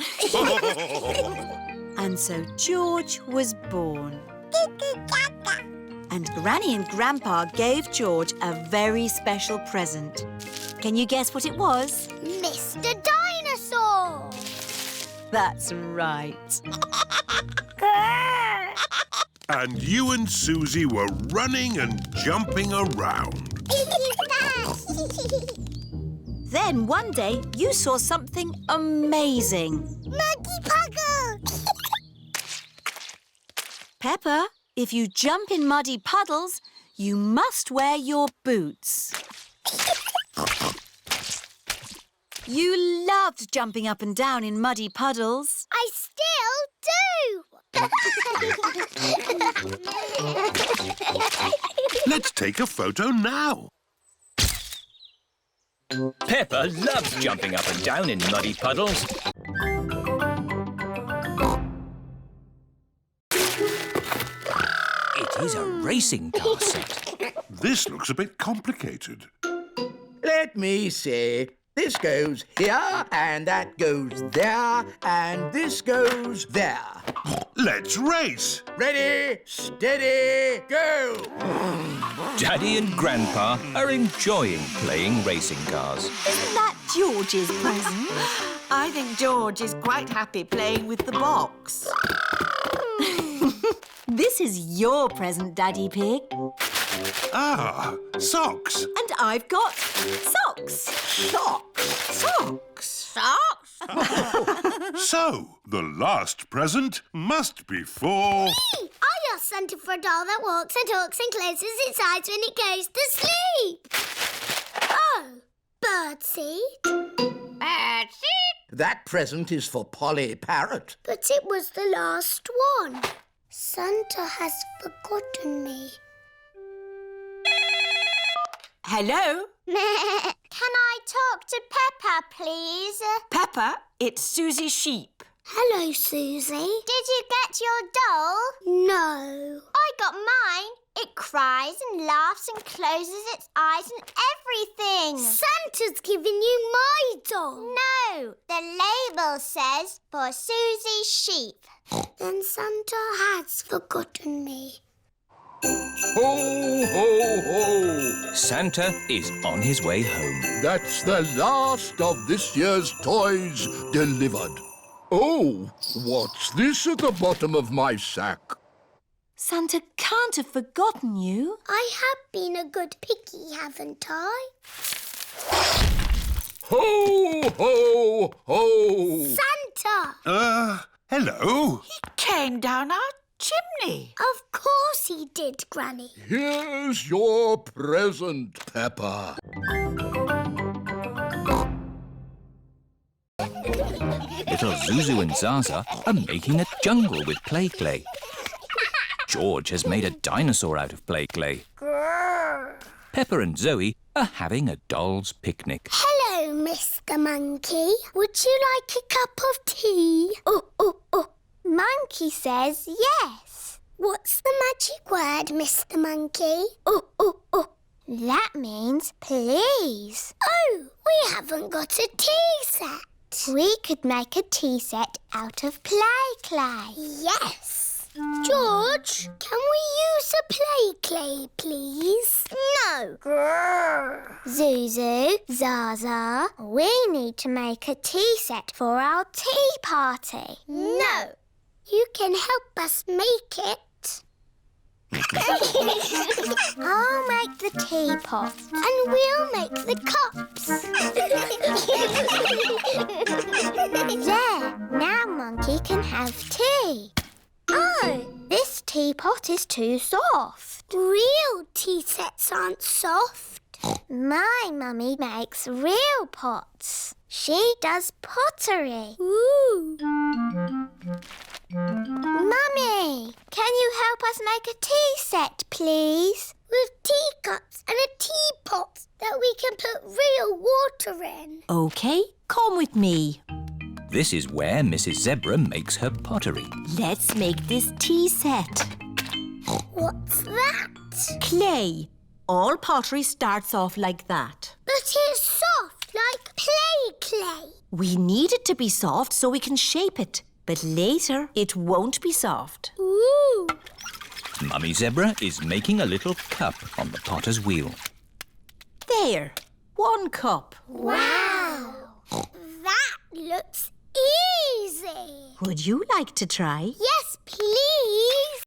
And so George was born. And Granny and Grandpa gave George a very special present. Can you guess what it was? Mr. Dinosaur. That's right. And you and Susie were running and jumping around. Then one day you saw something amazing. Muggy Puggle! Peppa, if you jump in muddy puddles, you must wear your boots. You loved jumping up and down in muddy puddles. I still do! Let's take a photo now. Peppa loves jumping up and down in muddy puddles. It is a racing car set. This looks a bit complicated. Let me see. This goes here, and that goes there, and this goes there. Let's race. Ready, steady, go! Daddy and Grandpa are enjoying playing racing cars. Isn't that George's present? I think George is quite happy playing with the box. This is your present, Daddy Pig. Ah, socks. And I've got socks. Socks. Socks? So, the last present must be for... Me! I asked Santa for a doll that walks and talks and closes its eyes when it goes to sleep. Oh, birdseed. Birdseed? That present is for Polly Parrot. But it was the last one. Santa has forgotten me. Hello? Can I talk to Peppa, please? Peppa, it's Susie Sheep. Hello, Susie. Did you get your doll? No. I got mine. It cries and laughs and closes its eyes and everything. Santa's given you my doll. No, the label says for Susie Sheep. Then Santa has forgotten me. Ho, ho, ho! Santa is on his way home. That's the last of this year's toys delivered. Oh, what's this at the bottom of my sack? Santa can't have forgotten you. I have been a good piggy, haven't I? Ho, ho, ho! Santa! Hello? He came down our chimney. Of course he did, Granny. Here's your present, Peppa. Little Zuzu and Zaza are making a jungle with play clay. George has made a dinosaur out of play clay. Peppa and Zoe are having a doll's picnic. Hello, Mr. Monkey. Would you like a cup of tea? Monkey says yes. What's the magic word, Mr. Monkey? That means please. Oh, we haven't got a tea set. We could make a tea set out of play clay. Yes. George, can we use a play clay, please? No. Zuzu, Zaza, we need to make a tea set for our tea party. No. You can help us make it. I'll make the teapot. And we'll make the cups. There, now Monkey can have tea. Oh, this teapot is too soft. Real tea sets aren't soft. My mummy makes real pots. She does pottery. Ooh. Mummy, can you help us make a tea set, please? With teacups and a teapot that we can put real water in. OK, come with me. This is where Mrs. Zebra makes her pottery. Let's make this tea set. What's that? Clay. All pottery starts off like that. But it's soft, like play clay. We need it to be soft so we can shape it. But later, it won't be soft. Ooh. Mummy Zebra is making a little cup on the potter's wheel. There. 1 cup. Wow. That looks easy. Would you like to try? Yes, please.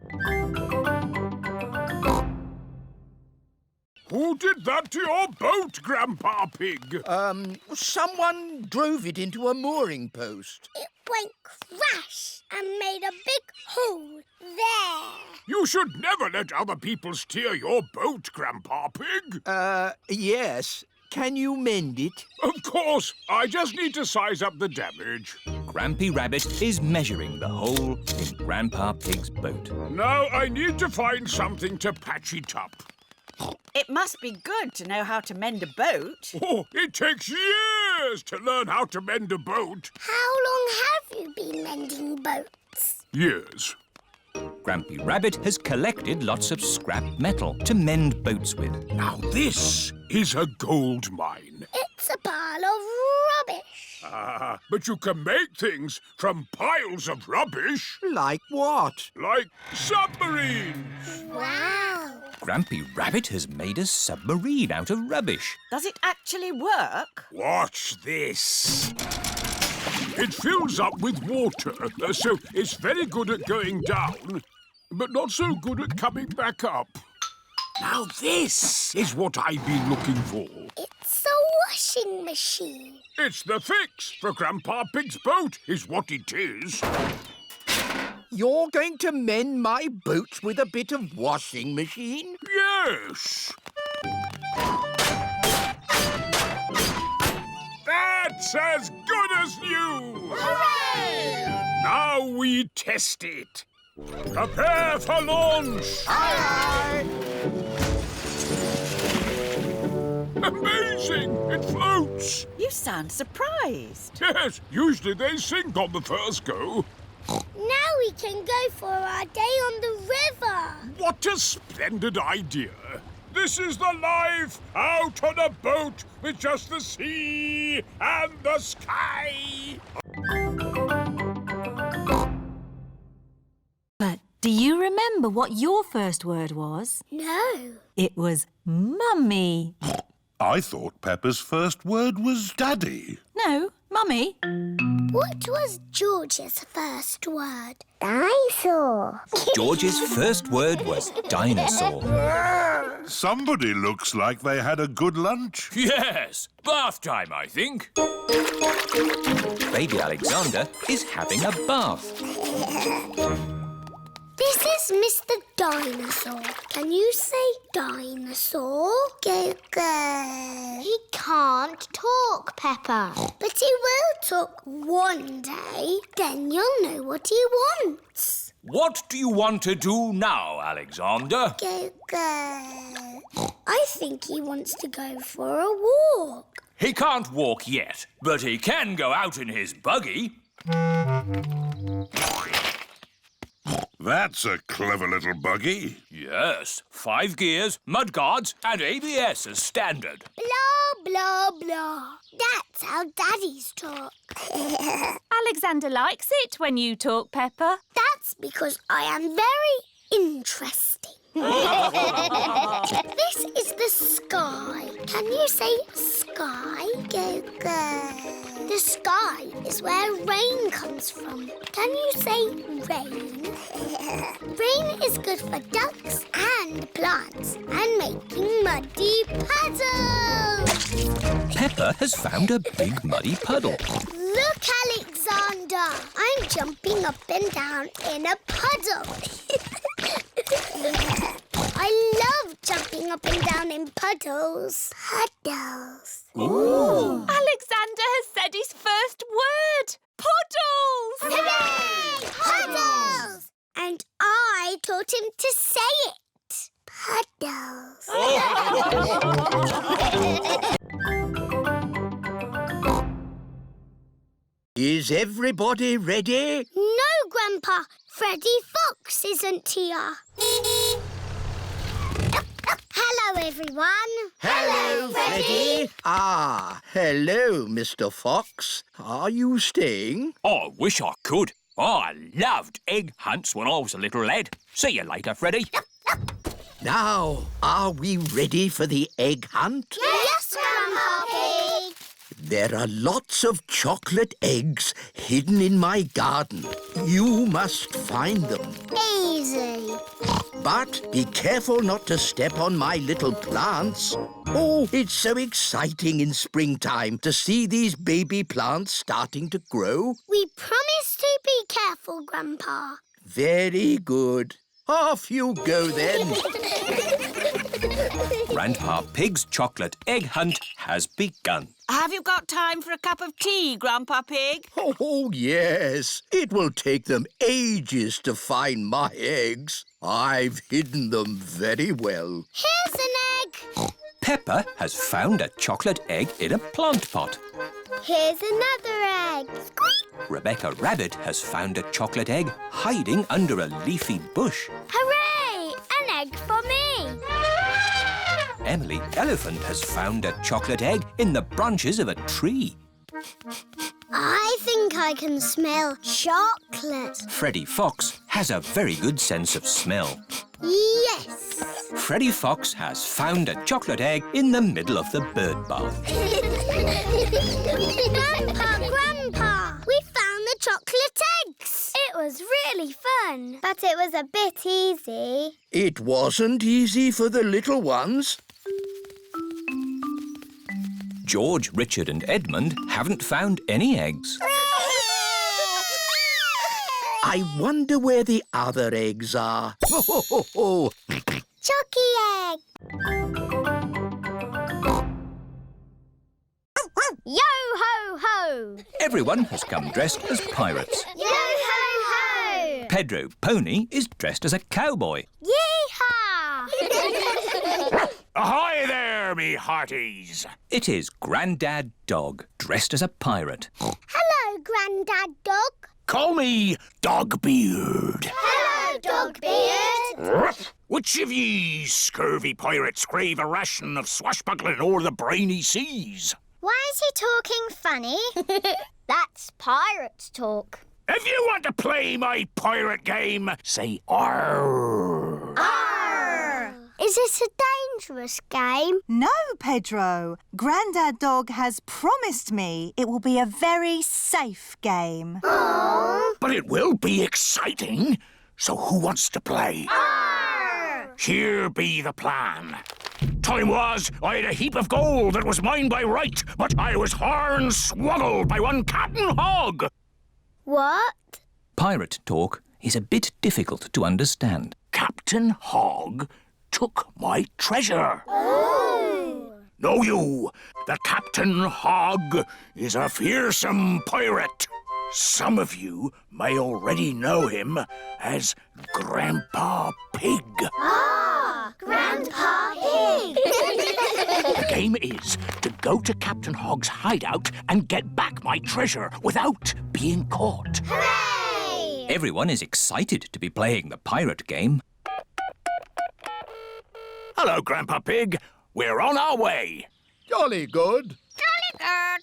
Who did that to your boat, Grandpa Pig? Someone drove it into a mooring post. It went crash and made a big hole there. You should never let other people steer your boat, Grandpa Pig. Yes. Can you mend it? Of course. I just need to size up the damage. Grampy Rabbit is measuring the hole in Grandpa Pig's boat. Now I need to find something to patch it up. It must be good to know how to mend a boat. Oh, it takes years to learn how to mend a boat. How long have you been mending boats? Years. Grampy Rabbit has collected lots of scrap metal to mend boats with. Now this is a gold mine. It's a pile of rubbish. Ah, but you can make things from piles of rubbish. Like what? Like submarines. Wow. Grampy Rabbit has made a submarine out of rubbish. Does it actually work? Watch this. It fills up with water, so it's very good at going down, but not so good at coming back up. Now this is what I've been looking for. It's a washing machine. It's the fix for Grandpa Pig's boat, is what it is. You're going to mend my boats with a bit of washing machine? Yes. That's as good as new! Hooray! Now we test it. Prepare for launch! Aye, Amazing! It floats! You sound surprised. Yes, usually they sink on the first go. Now we can go for our day on the river. What a splendid idea! This is the life out on a boat with just the sea and the sky! But do you remember what your first word was? No. It was Mummy. I thought Peppa's first word was Daddy. No, Mummy. What was George's first word? Dinosaur. George's first word was dinosaur. Somebody looks like they had a good lunch. Yes, bath time, I think. Baby Alexander is having a bath. This is Mr. Dinosaur. Can you say dinosaur? Go, go. He can't talk, Peppa. But he will talk one day. Then you'll know what he wants. What do you want to do now, Alexander? Go, go. I think he wants to go for a walk. He can't walk yet, but he can go out in his buggy. That's a clever little buggy. Yes, 5 gears, mudguards and ABS as standard. Blah, blah, blah. That's how daddies talk. Alexander likes it when you talk, Peppa. That's because I am very interesting. This is the sky. Can you say sky? Go, go. The sky is where rain comes from. Can you say rain? Rain is good for ducks and plants and making muddy puddles. Peppa has found a big muddy puddle. Look, Alexander. I'm jumping up and down in a puddle. I love jumping up and down in puddles. Puddles. Ooh. Alexander has said his first word. Puddles! Hooray! Puddles! And I taught him to say it. Puddles. Is everybody ready? No, Grandpa. Freddy Fox isn't here. Hello, everyone. Hello, Freddy. Ah, hello, Mr. Fox. Are you staying? I wish I could. I loved egg hunts when I was a little lad. See you later, Freddy. Now, are we ready for the egg hunt? Yes, Grandpa Pig. There are lots of chocolate eggs hidden in my garden. You must find them. Easy. But be careful not to step on my little plants. Oh, it's so exciting in springtime to see these baby plants starting to grow. We promise to be careful, Grandpa. Very good. Off you go, then. Grandpa Pig's chocolate egg hunt has begun. Have you got time for a cup of tea, Grandpa Pig? Oh, yes. It will take them ages to find my eggs. I've hidden them very well. Here's an egg. Peppa has found a chocolate egg in a plant pot. Here's another egg. Squeak! Rebecca Rabbit has found a chocolate egg hiding under a leafy bush. Hooray! An egg for me. Emily Elephant has found a chocolate egg in the branches of a tree. I think I can smell chocolate. Freddie Fox has a very good sense of smell. Yes. Freddie Fox has found a chocolate egg in the middle of the bird bath. Grandpa! We found the chocolate eggs. It was really fun, but it was a bit easy. It wasn't easy for the little ones. George, Richard and Edmund haven't found any eggs. I wonder where the other eggs are. Chucky egg. Yo-ho-ho! Everyone has come dressed as pirates. Yo-ho-ho! Pedro Pony is dressed as a cowboy. Yeehaw! Ahoy there, me hearties! It is Grandad Dog, dressed as a pirate. Hello, Grandad Dog. Call me Dogbeard. Hello, Dogbeard. Which of ye scurvy pirates crave a ration of swashbuckling o'er the briny seas? Why is he talking funny? That's pirates talk. If you want to play my pirate game, say arr. Arr! Is it a dangerous game? No, Pedro. Grandad Dog has promised me it will be a very safe game. Aww. But it will be exciting. So who wants to play? Arr! Here be the plan. Time was, I had a heap of gold that was mine by right, but I was horn-swoggled by one Captain Hog. What? Pirate talk is a bit difficult to understand. Captain Hog took my treasure. Oh! Know you that Captain Hog is a fearsome pirate? Some of you may already know him as Grandpa Pig. Ah, Grandpa Pig! The game is to go to Captain Hog's hideout and get back my treasure without being caught. Hooray! Everyone is excited to be playing the pirate game. Hello, Grandpa Pig. We're on our way. Jolly good. Jolly good.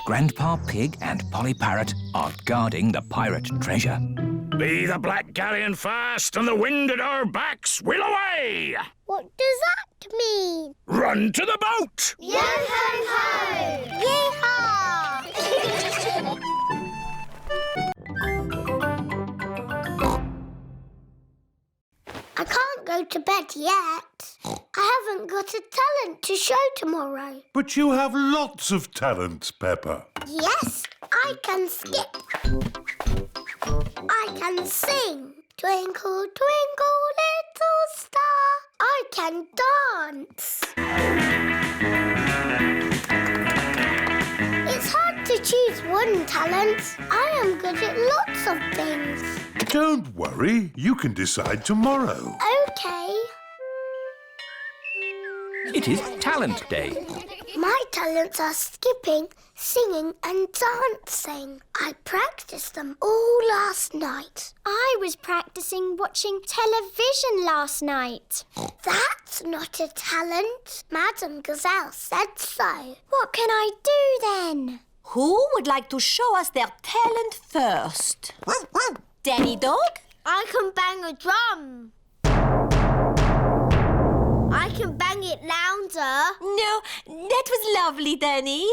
Grandpa Pig and Polly Parrot are guarding the pirate treasure. Be the black galleon fast and the wind at our backs, we'll away! What does that mean? Run to the boat! Yo-ho-ho! Yeehaw! I can't go to bed yet. I haven't got a talent to show tomorrow. But you have lots of talents, Peppa. Yes, I can skip. I can sing. Twinkle, twinkle, little star. I can dance. It's hard to choose one talent. I am good at lots of things. Don't worry, you can decide tomorrow. Okay. It is Talent Day. My talents are skipping, singing and dancing. I practiced them all last night. I was practicing watching television last night. That's not a talent. Madame Gazelle said so. What can I do then? Who would like to show us their talent first? Danny Dog? I can bang a drum. I can bang it louder. No, that was lovely, Danny.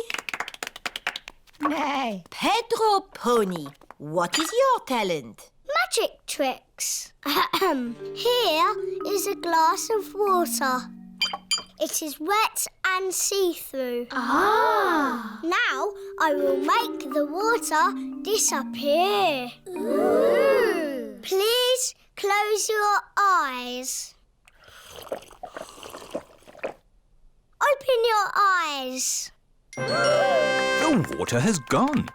Nay. Pedro Pony, what is your talent? Magic tricks. Here is a glass of water. It is wet and see-through. Ah. Now I will make the water disappear. Ooh. Please close your eyes. Open your eyes. The water has gone.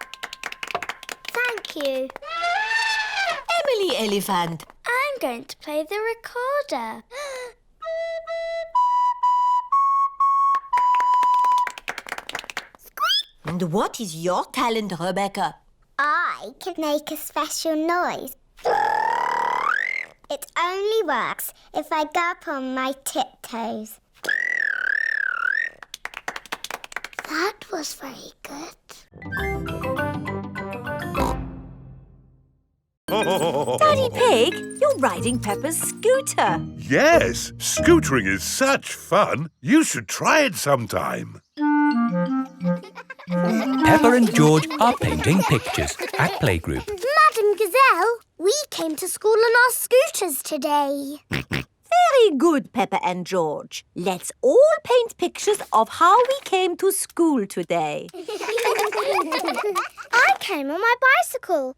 Thank you. Emily Elephant. I'm going to play the recorder. And what is your talent, Rebecca? I can make a special noise. It only works if I go up on my tiptoes. That was very good. Daddy Pig, you're riding Peppa's scooter. Yes, scootering is such fun. You should try it sometime. Peppa and George are painting pictures at playgroup. Madam Gazelle, we came to school on our scooters today. Very good, Peppa and George. Let's all paint pictures of how we came to school today. I came on my bicycle.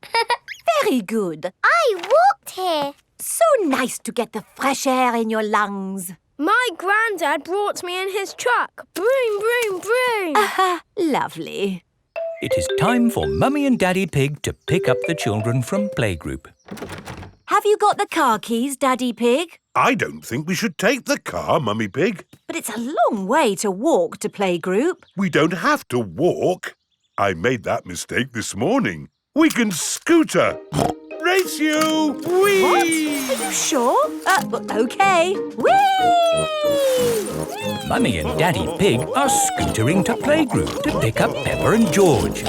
Very good. I walked here. So nice to get the fresh air in your lungs. My granddad brought me in his truck. Broom, broom, broom. Lovely. It is time for Mummy and Daddy Pig to pick up the children from playgroup. Have you got the car keys, Daddy Pig? I don't think we should take the car, Mummy Pig. But it's a long way to walk to playgroup. We don't have to walk. I made that mistake this morning. We can scooter. Race you! Whee! What? Are you sure? OK. Whee! Mummy and Daddy Pig are scootering to playgroup to pick up Peppa and George.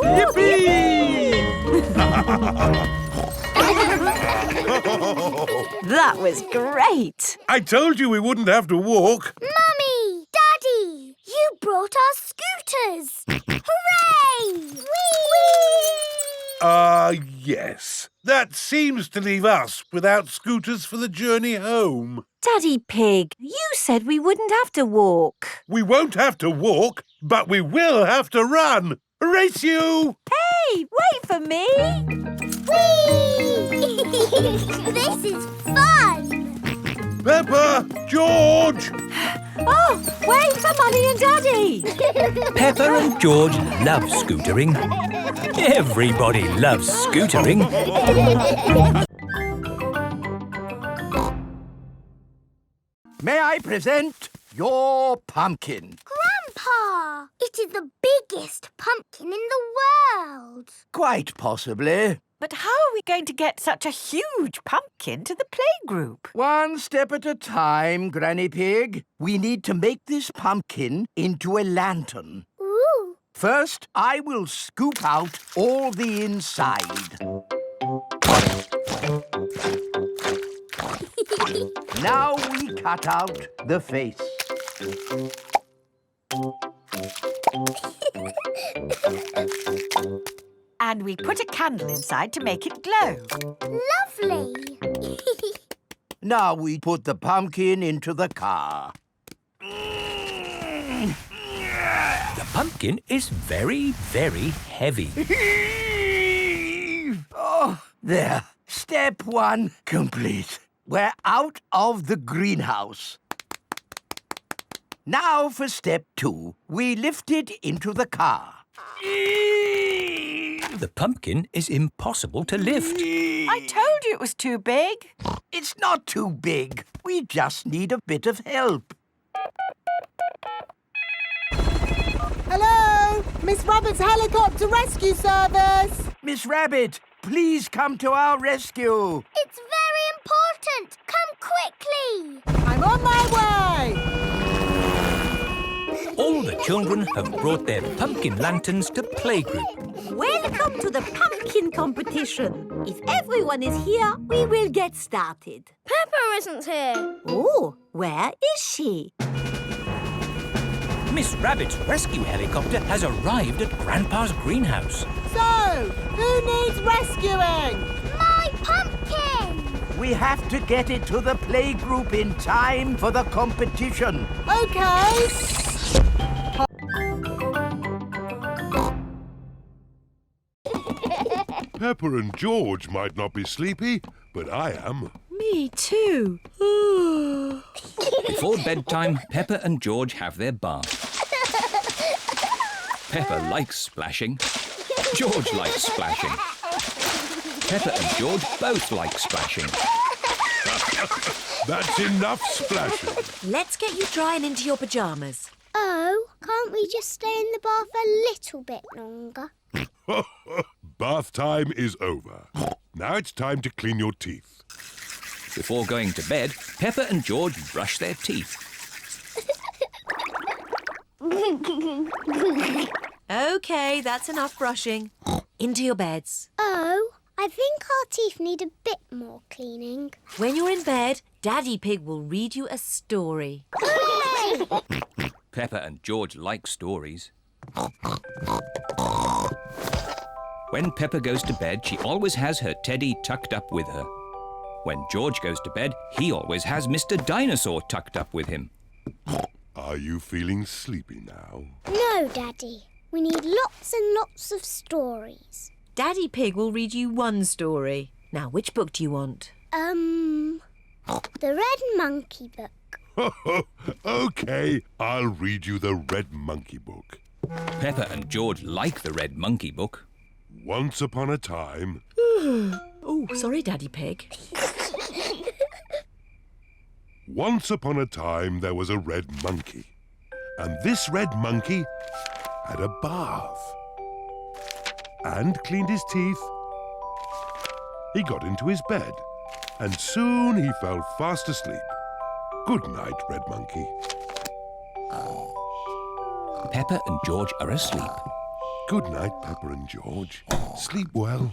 Yippee! That was great. I told you we wouldn't have to walk. Mummy! Daddy! You brought our scooters! Hooray! Whee! Yes. That seems to leave us without scooters for the journey home. Daddy Pig, you said we wouldn't have to walk. We won't have to walk, but we will have to run. Race you! Hey, wait for me. Whee! This is fun! Peppa! George! Oh, wait for Mummy and Daddy. Peppa and George love scootering. Everybody loves scootering. May I present your pumpkin? Grandpa! It is the biggest pumpkin in the world. Quite possibly. But how are we going to get such a huge pumpkin to the playgroup? One step at a time, Granny Pig. We need to make this pumpkin into a lantern. Ooh. First, I will scoop out all the inside. Now we cut out the face. And we put a candle inside to make it glow. Lovely. Now we put the pumpkin into the car. The pumpkin is very, very heavy. Oh, there. Step one complete. We're out of the greenhouse. Now for step two. We lift it into the car. The pumpkin is impossible to lift. I told you it was too big. It's not too big. We just need a bit of help. Hello? Miss Rabbit's helicopter rescue service. Miss Rabbit, please come to our rescue. It's very important. Come quickly. I'm on my way. All the children have brought their pumpkin lanterns to playgroup. Welcome to the pumpkin competition. If everyone is here, we will get started. Peppa isn't here. Oh, where is she? Miss Rabbit's rescue helicopter has arrived at Grandpa's greenhouse. So, who needs rescuing? My pumpkin! We have to get it to the playgroup in time for the competition. OK. Peppa and George might not be sleepy, but I am. Me too. Before bedtime, Peppa and George have their bath. Peppa likes splashing. George likes splashing. Peppa and George both like splashing. That's enough splashing. Let's get you drying into your pyjamas. Oh, can't can't we just stay in the bath a little bit longer? Bath time is over. Now it's time to clean your teeth. Before going to bed, Peppa and George brush their teeth. OK, that's enough brushing. Into your beds. Oh, I think our teeth need a bit more cleaning. When you're in bed, Daddy Pig will read you a story. Hooray! Peppa and George like stories. When Peppa goes to bed, she always has her teddy tucked up with her. When George goes to bed, he always has Mr. Dinosaur tucked up with him. Are you feeling sleepy now? No, Daddy. We need lots and lots of stories. Daddy Pig will read you one story. Now, which book do you want? The Red Monkey book. OK, I'll read you the Red Monkey book. Peppa and George like the Red Monkey book. Once upon a time... Oh, sorry, Daddy Pig. Once upon a time, there was a red monkey. And this red monkey had a bath. And cleaned his teeth. He got into his bed. And soon he fell fast asleep. Good night, Red Monkey. Peppa and George are asleep. Good night, Peppa and George. Sleep well.